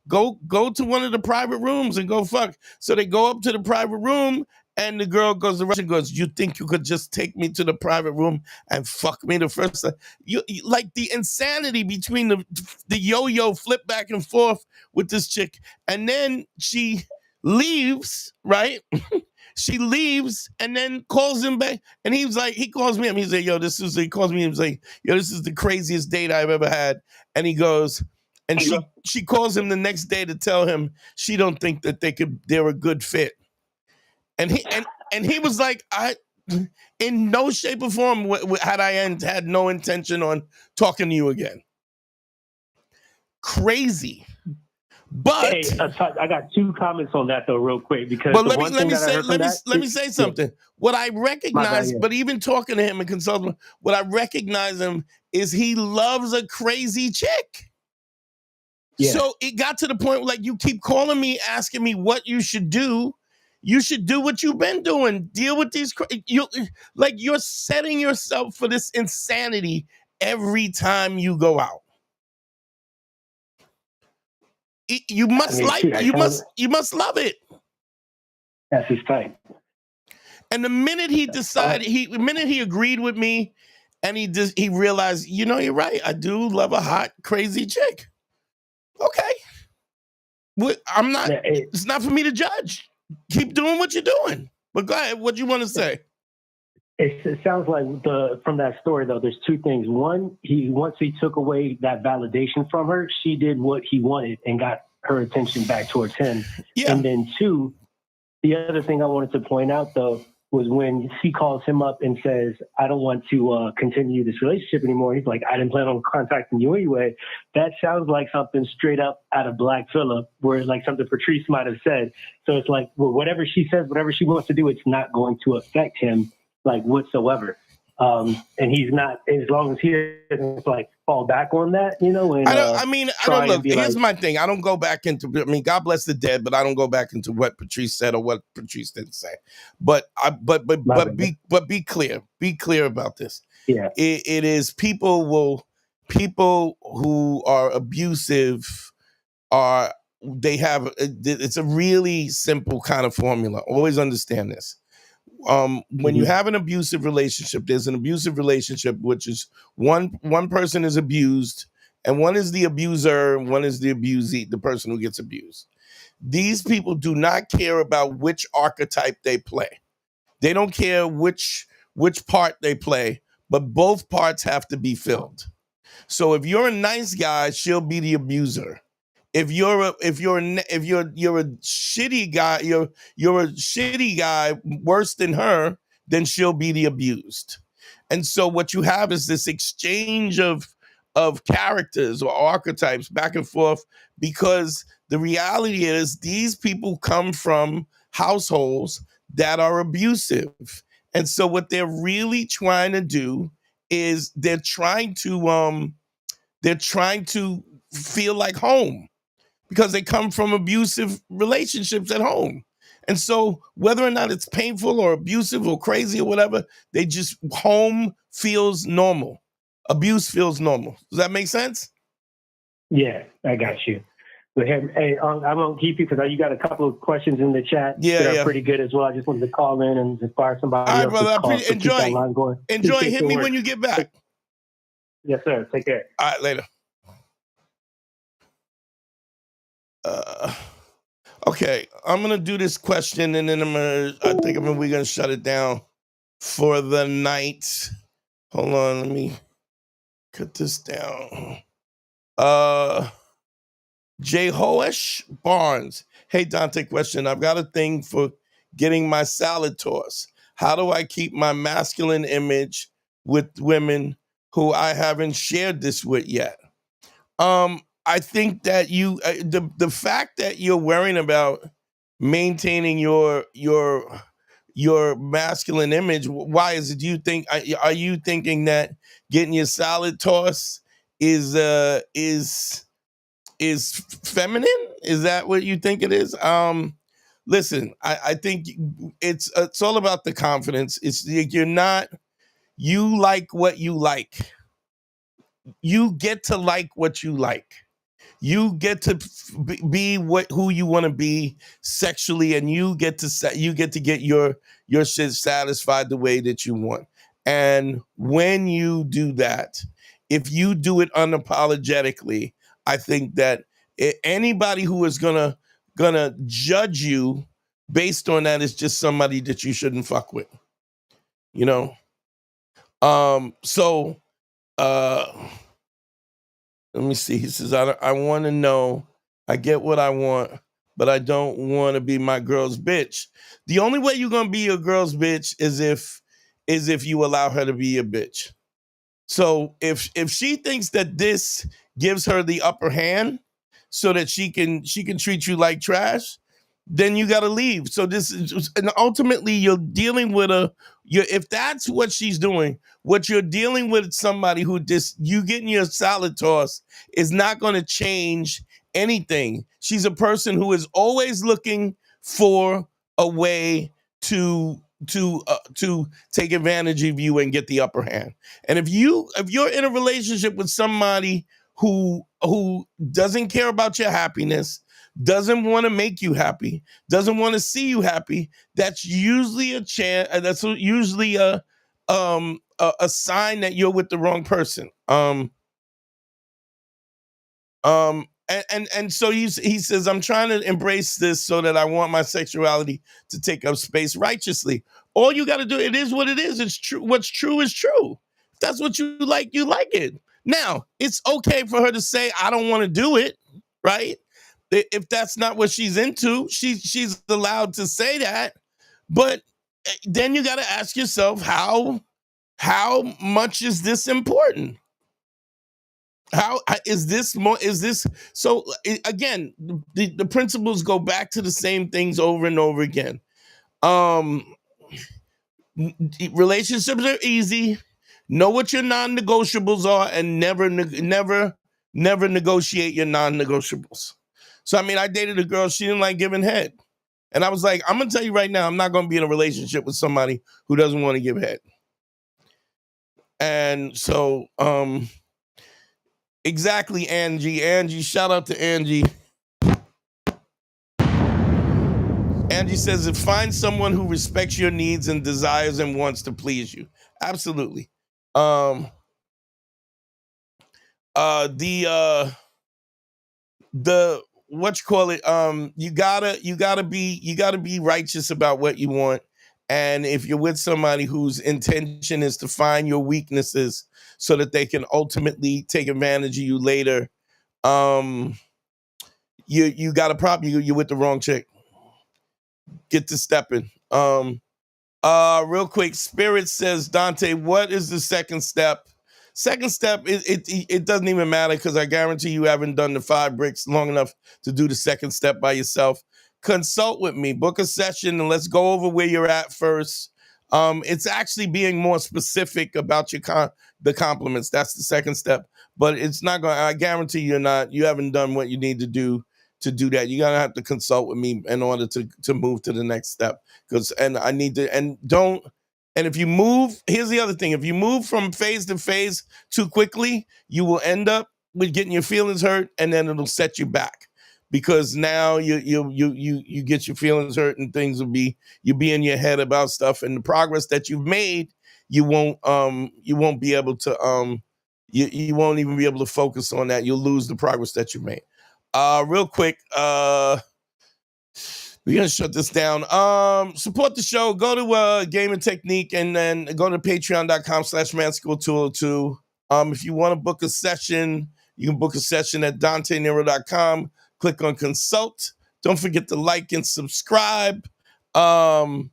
Go to one of the private rooms and go fuck. So they go up to the private room, and the girl goes, the Russian goes, you think you could just take me to the private room and fuck me the first time? You like the insanity between the yo-yo flip back and forth with this chick. And then she leaves, right? She leaves and then calls him back. And he calls me up. He's like, he calls me and he's like, yo, this is the craziest date I've ever had. And he goes, And she calls him the next day to tell him she don't think that they're a good fit. And he was like, in no shape or form had no intention on talking to you again. Crazy. But hey, I got 2 comments on that though, real quick, because but the let one thing that I heard from that. let me say something. What I recognize, yeah. but even talking to him and consulting, what I recognize him is he loves a crazy chick. Yeah. So it got to the point where, like, you keep calling me, asking me what you should do. You should do what you've been doing. Deal with these. You're setting yourself for this insanity every time you go out. You must you must love it. That's his type. And the minute he decided, the minute he agreed with me, and he realized, you're right. I do love a hot, crazy chick. Okay, I'm not. It's not for me to judge. Keep doing what you're doing. But go ahead. What do you want to say? It sounds like from that story though, there's 2 things. One, once he took away that validation from her, she did what he wanted and got her attention back towards him. Yeah. And then 2, the other thing I wanted to point out though was when she calls him up and says, I don't want to continue this relationship anymore. He's like, I didn't plan on contacting you anyway. That sounds like something straight up out of Black Phillip, where it's like something Patrice might have said. So it's like, well, whatever she says, whatever she wants to do, it's not going to affect him like whatsoever. And he's not, as long as he doesn't like fall back on that, and I don't look. Here's my thing. I don't go back into. God bless the dead, but I don't go back into what Patrice said or what Patrice didn't say. But be clear. Be clear about this. Yeah, it is people who are abusive it's a really simple kind of formula. Always understand this. When you have an abusive relationship, there's an abusive relationship, which is one person is abused and one is the abuser and one is the abusee, the person who gets abused. These people do not care about which archetype they play. They don't care which part they play, but both parts have to be filled. So if you're a nice guy, she'll be the abuser. If you're a shitty guy, you're a shitty guy worse than her, then she'll be the abused. And so what you have is this exchange of characters or archetypes back and forth, because the reality is these people come from households that are abusive. And so what they're really trying to do is they're trying to feel like home, because they come from abusive relationships at home. And so whether or not it's painful or abusive or crazy or whatever, home feels normal. Abuse feels normal. Does that make sense? Yeah, I got you. But hey, I won't keep you because you got a couple of questions in the chat that are pretty good as well. I just wanted to call in and inspire somebody else. All right, brother. Enjoy. Hit me when you get back. Yes, sir. Take care. All right, later. Okay, I'm gonna do this question and then we're gonna shut it down for the night. Hold on, let me cut this down. Jehoash Barnes. Hey Dante, question. I've got a thing for getting my salad toss. How do I keep my masculine image with women who I haven't shared this with yet? I think that the fact that you're worrying about maintaining your masculine image, why is it? Do you think are you thinking that getting your salad toss is feminine? Is that what you think it is? Listen, I think it's all about the confidence. It's you like what you like. You get to like what you like. You get to be who you want to be sexually, and you get to get your shit satisfied the way that you want. And when you do that, if you do it unapologetically, I think that anybody who is gonna judge you based on that is just somebody that you shouldn't fuck with. So Let me see. He says, I want to know. I get what I want, but I don't want to be my girl's bitch. The only way you're gonna be your girl's bitch is if you allow her to be your bitch. So if she thinks that this gives her the upper hand so that she can treat you like trash, then you got to leave. So and ultimately you're dealing with if that's what she's doing, what you're dealing with somebody who you getting your salad tossed is not going to change anything. She's a person who is always looking for a way to take advantage of you and get the upper hand. And if you're in a relationship with somebody who doesn't care about your happiness, doesn't want to make you happy, doesn't want to see you happy, that's usually a chance. That's usually a sign that you're with the wrong person. And so he says, I'm trying to embrace this so that I want my sexuality to take up space righteously. All you got to do, it is what it is. It's true. What's true is true. If that's what you like it. Now, it's okay for her to say, I don't want to do it, right? If that's not what she's into, she's allowed to say that. But then you got to ask yourself, how much is this important? How is this more? Is this so? Again, the principles go back to the same things over and over again. Relationships are easy. Know what your non-negotiables are, and never negotiate your non-negotiables. So, I mean, I dated a girl, she didn't like giving head. And I was like, I'm going to tell you right now, I'm not going to be in a relationship with somebody who doesn't want to give head. And so, exactly, Angie. Angie, shout out to Angie. Angie says, find someone who respects your needs and desires and wants to please you. Absolutely. The what you call it, you gotta be righteous about what you want. And if you're with somebody whose intention is to find your weaknesses so that they can ultimately take advantage of you later, you got a problem. You're with the wrong chick. Get to stepping. Real quick, Spirit says, Dante, what is the second step? Second step, it doesn't even matter because I guarantee you haven't done the 5 bricks long enough to do the second step by yourself. Consult with me, book a session, and let's go over where you're at first. It's actually being more specific about the compliments. That's the second step. But it's not going. I guarantee you haven't done what you need to do that. You're gonna have to consult with me in order to move to the next step. And if you move, here's the other thing. If you move from phase to phase too quickly, you will end up with getting your feelings hurt, and then it'll set you back. Because now you get your feelings hurt, and you'll be in your head about stuff, and the progress that you've made, you won't be able to you won't even be able to focus on that. You'll lose the progress that you made. Real quick, we're going to shut this down. Support the show. Go to Gaming Technique and then go to patreon.com/manschool202. If you want to book a session, you can book a session at dantenero.com. Click on consult. Don't forget to like and subscribe. GYBB,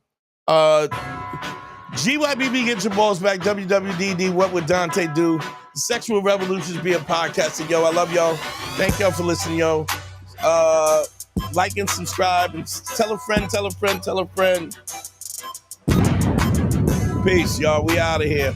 get your balls back. WWDD, what would Dante do? The Sexual Revolutions being podcasted. Yo, I love y'all. Thank y'all for listening, yo. Like and subscribe and tell a friend. Peace, y'all. We out of here.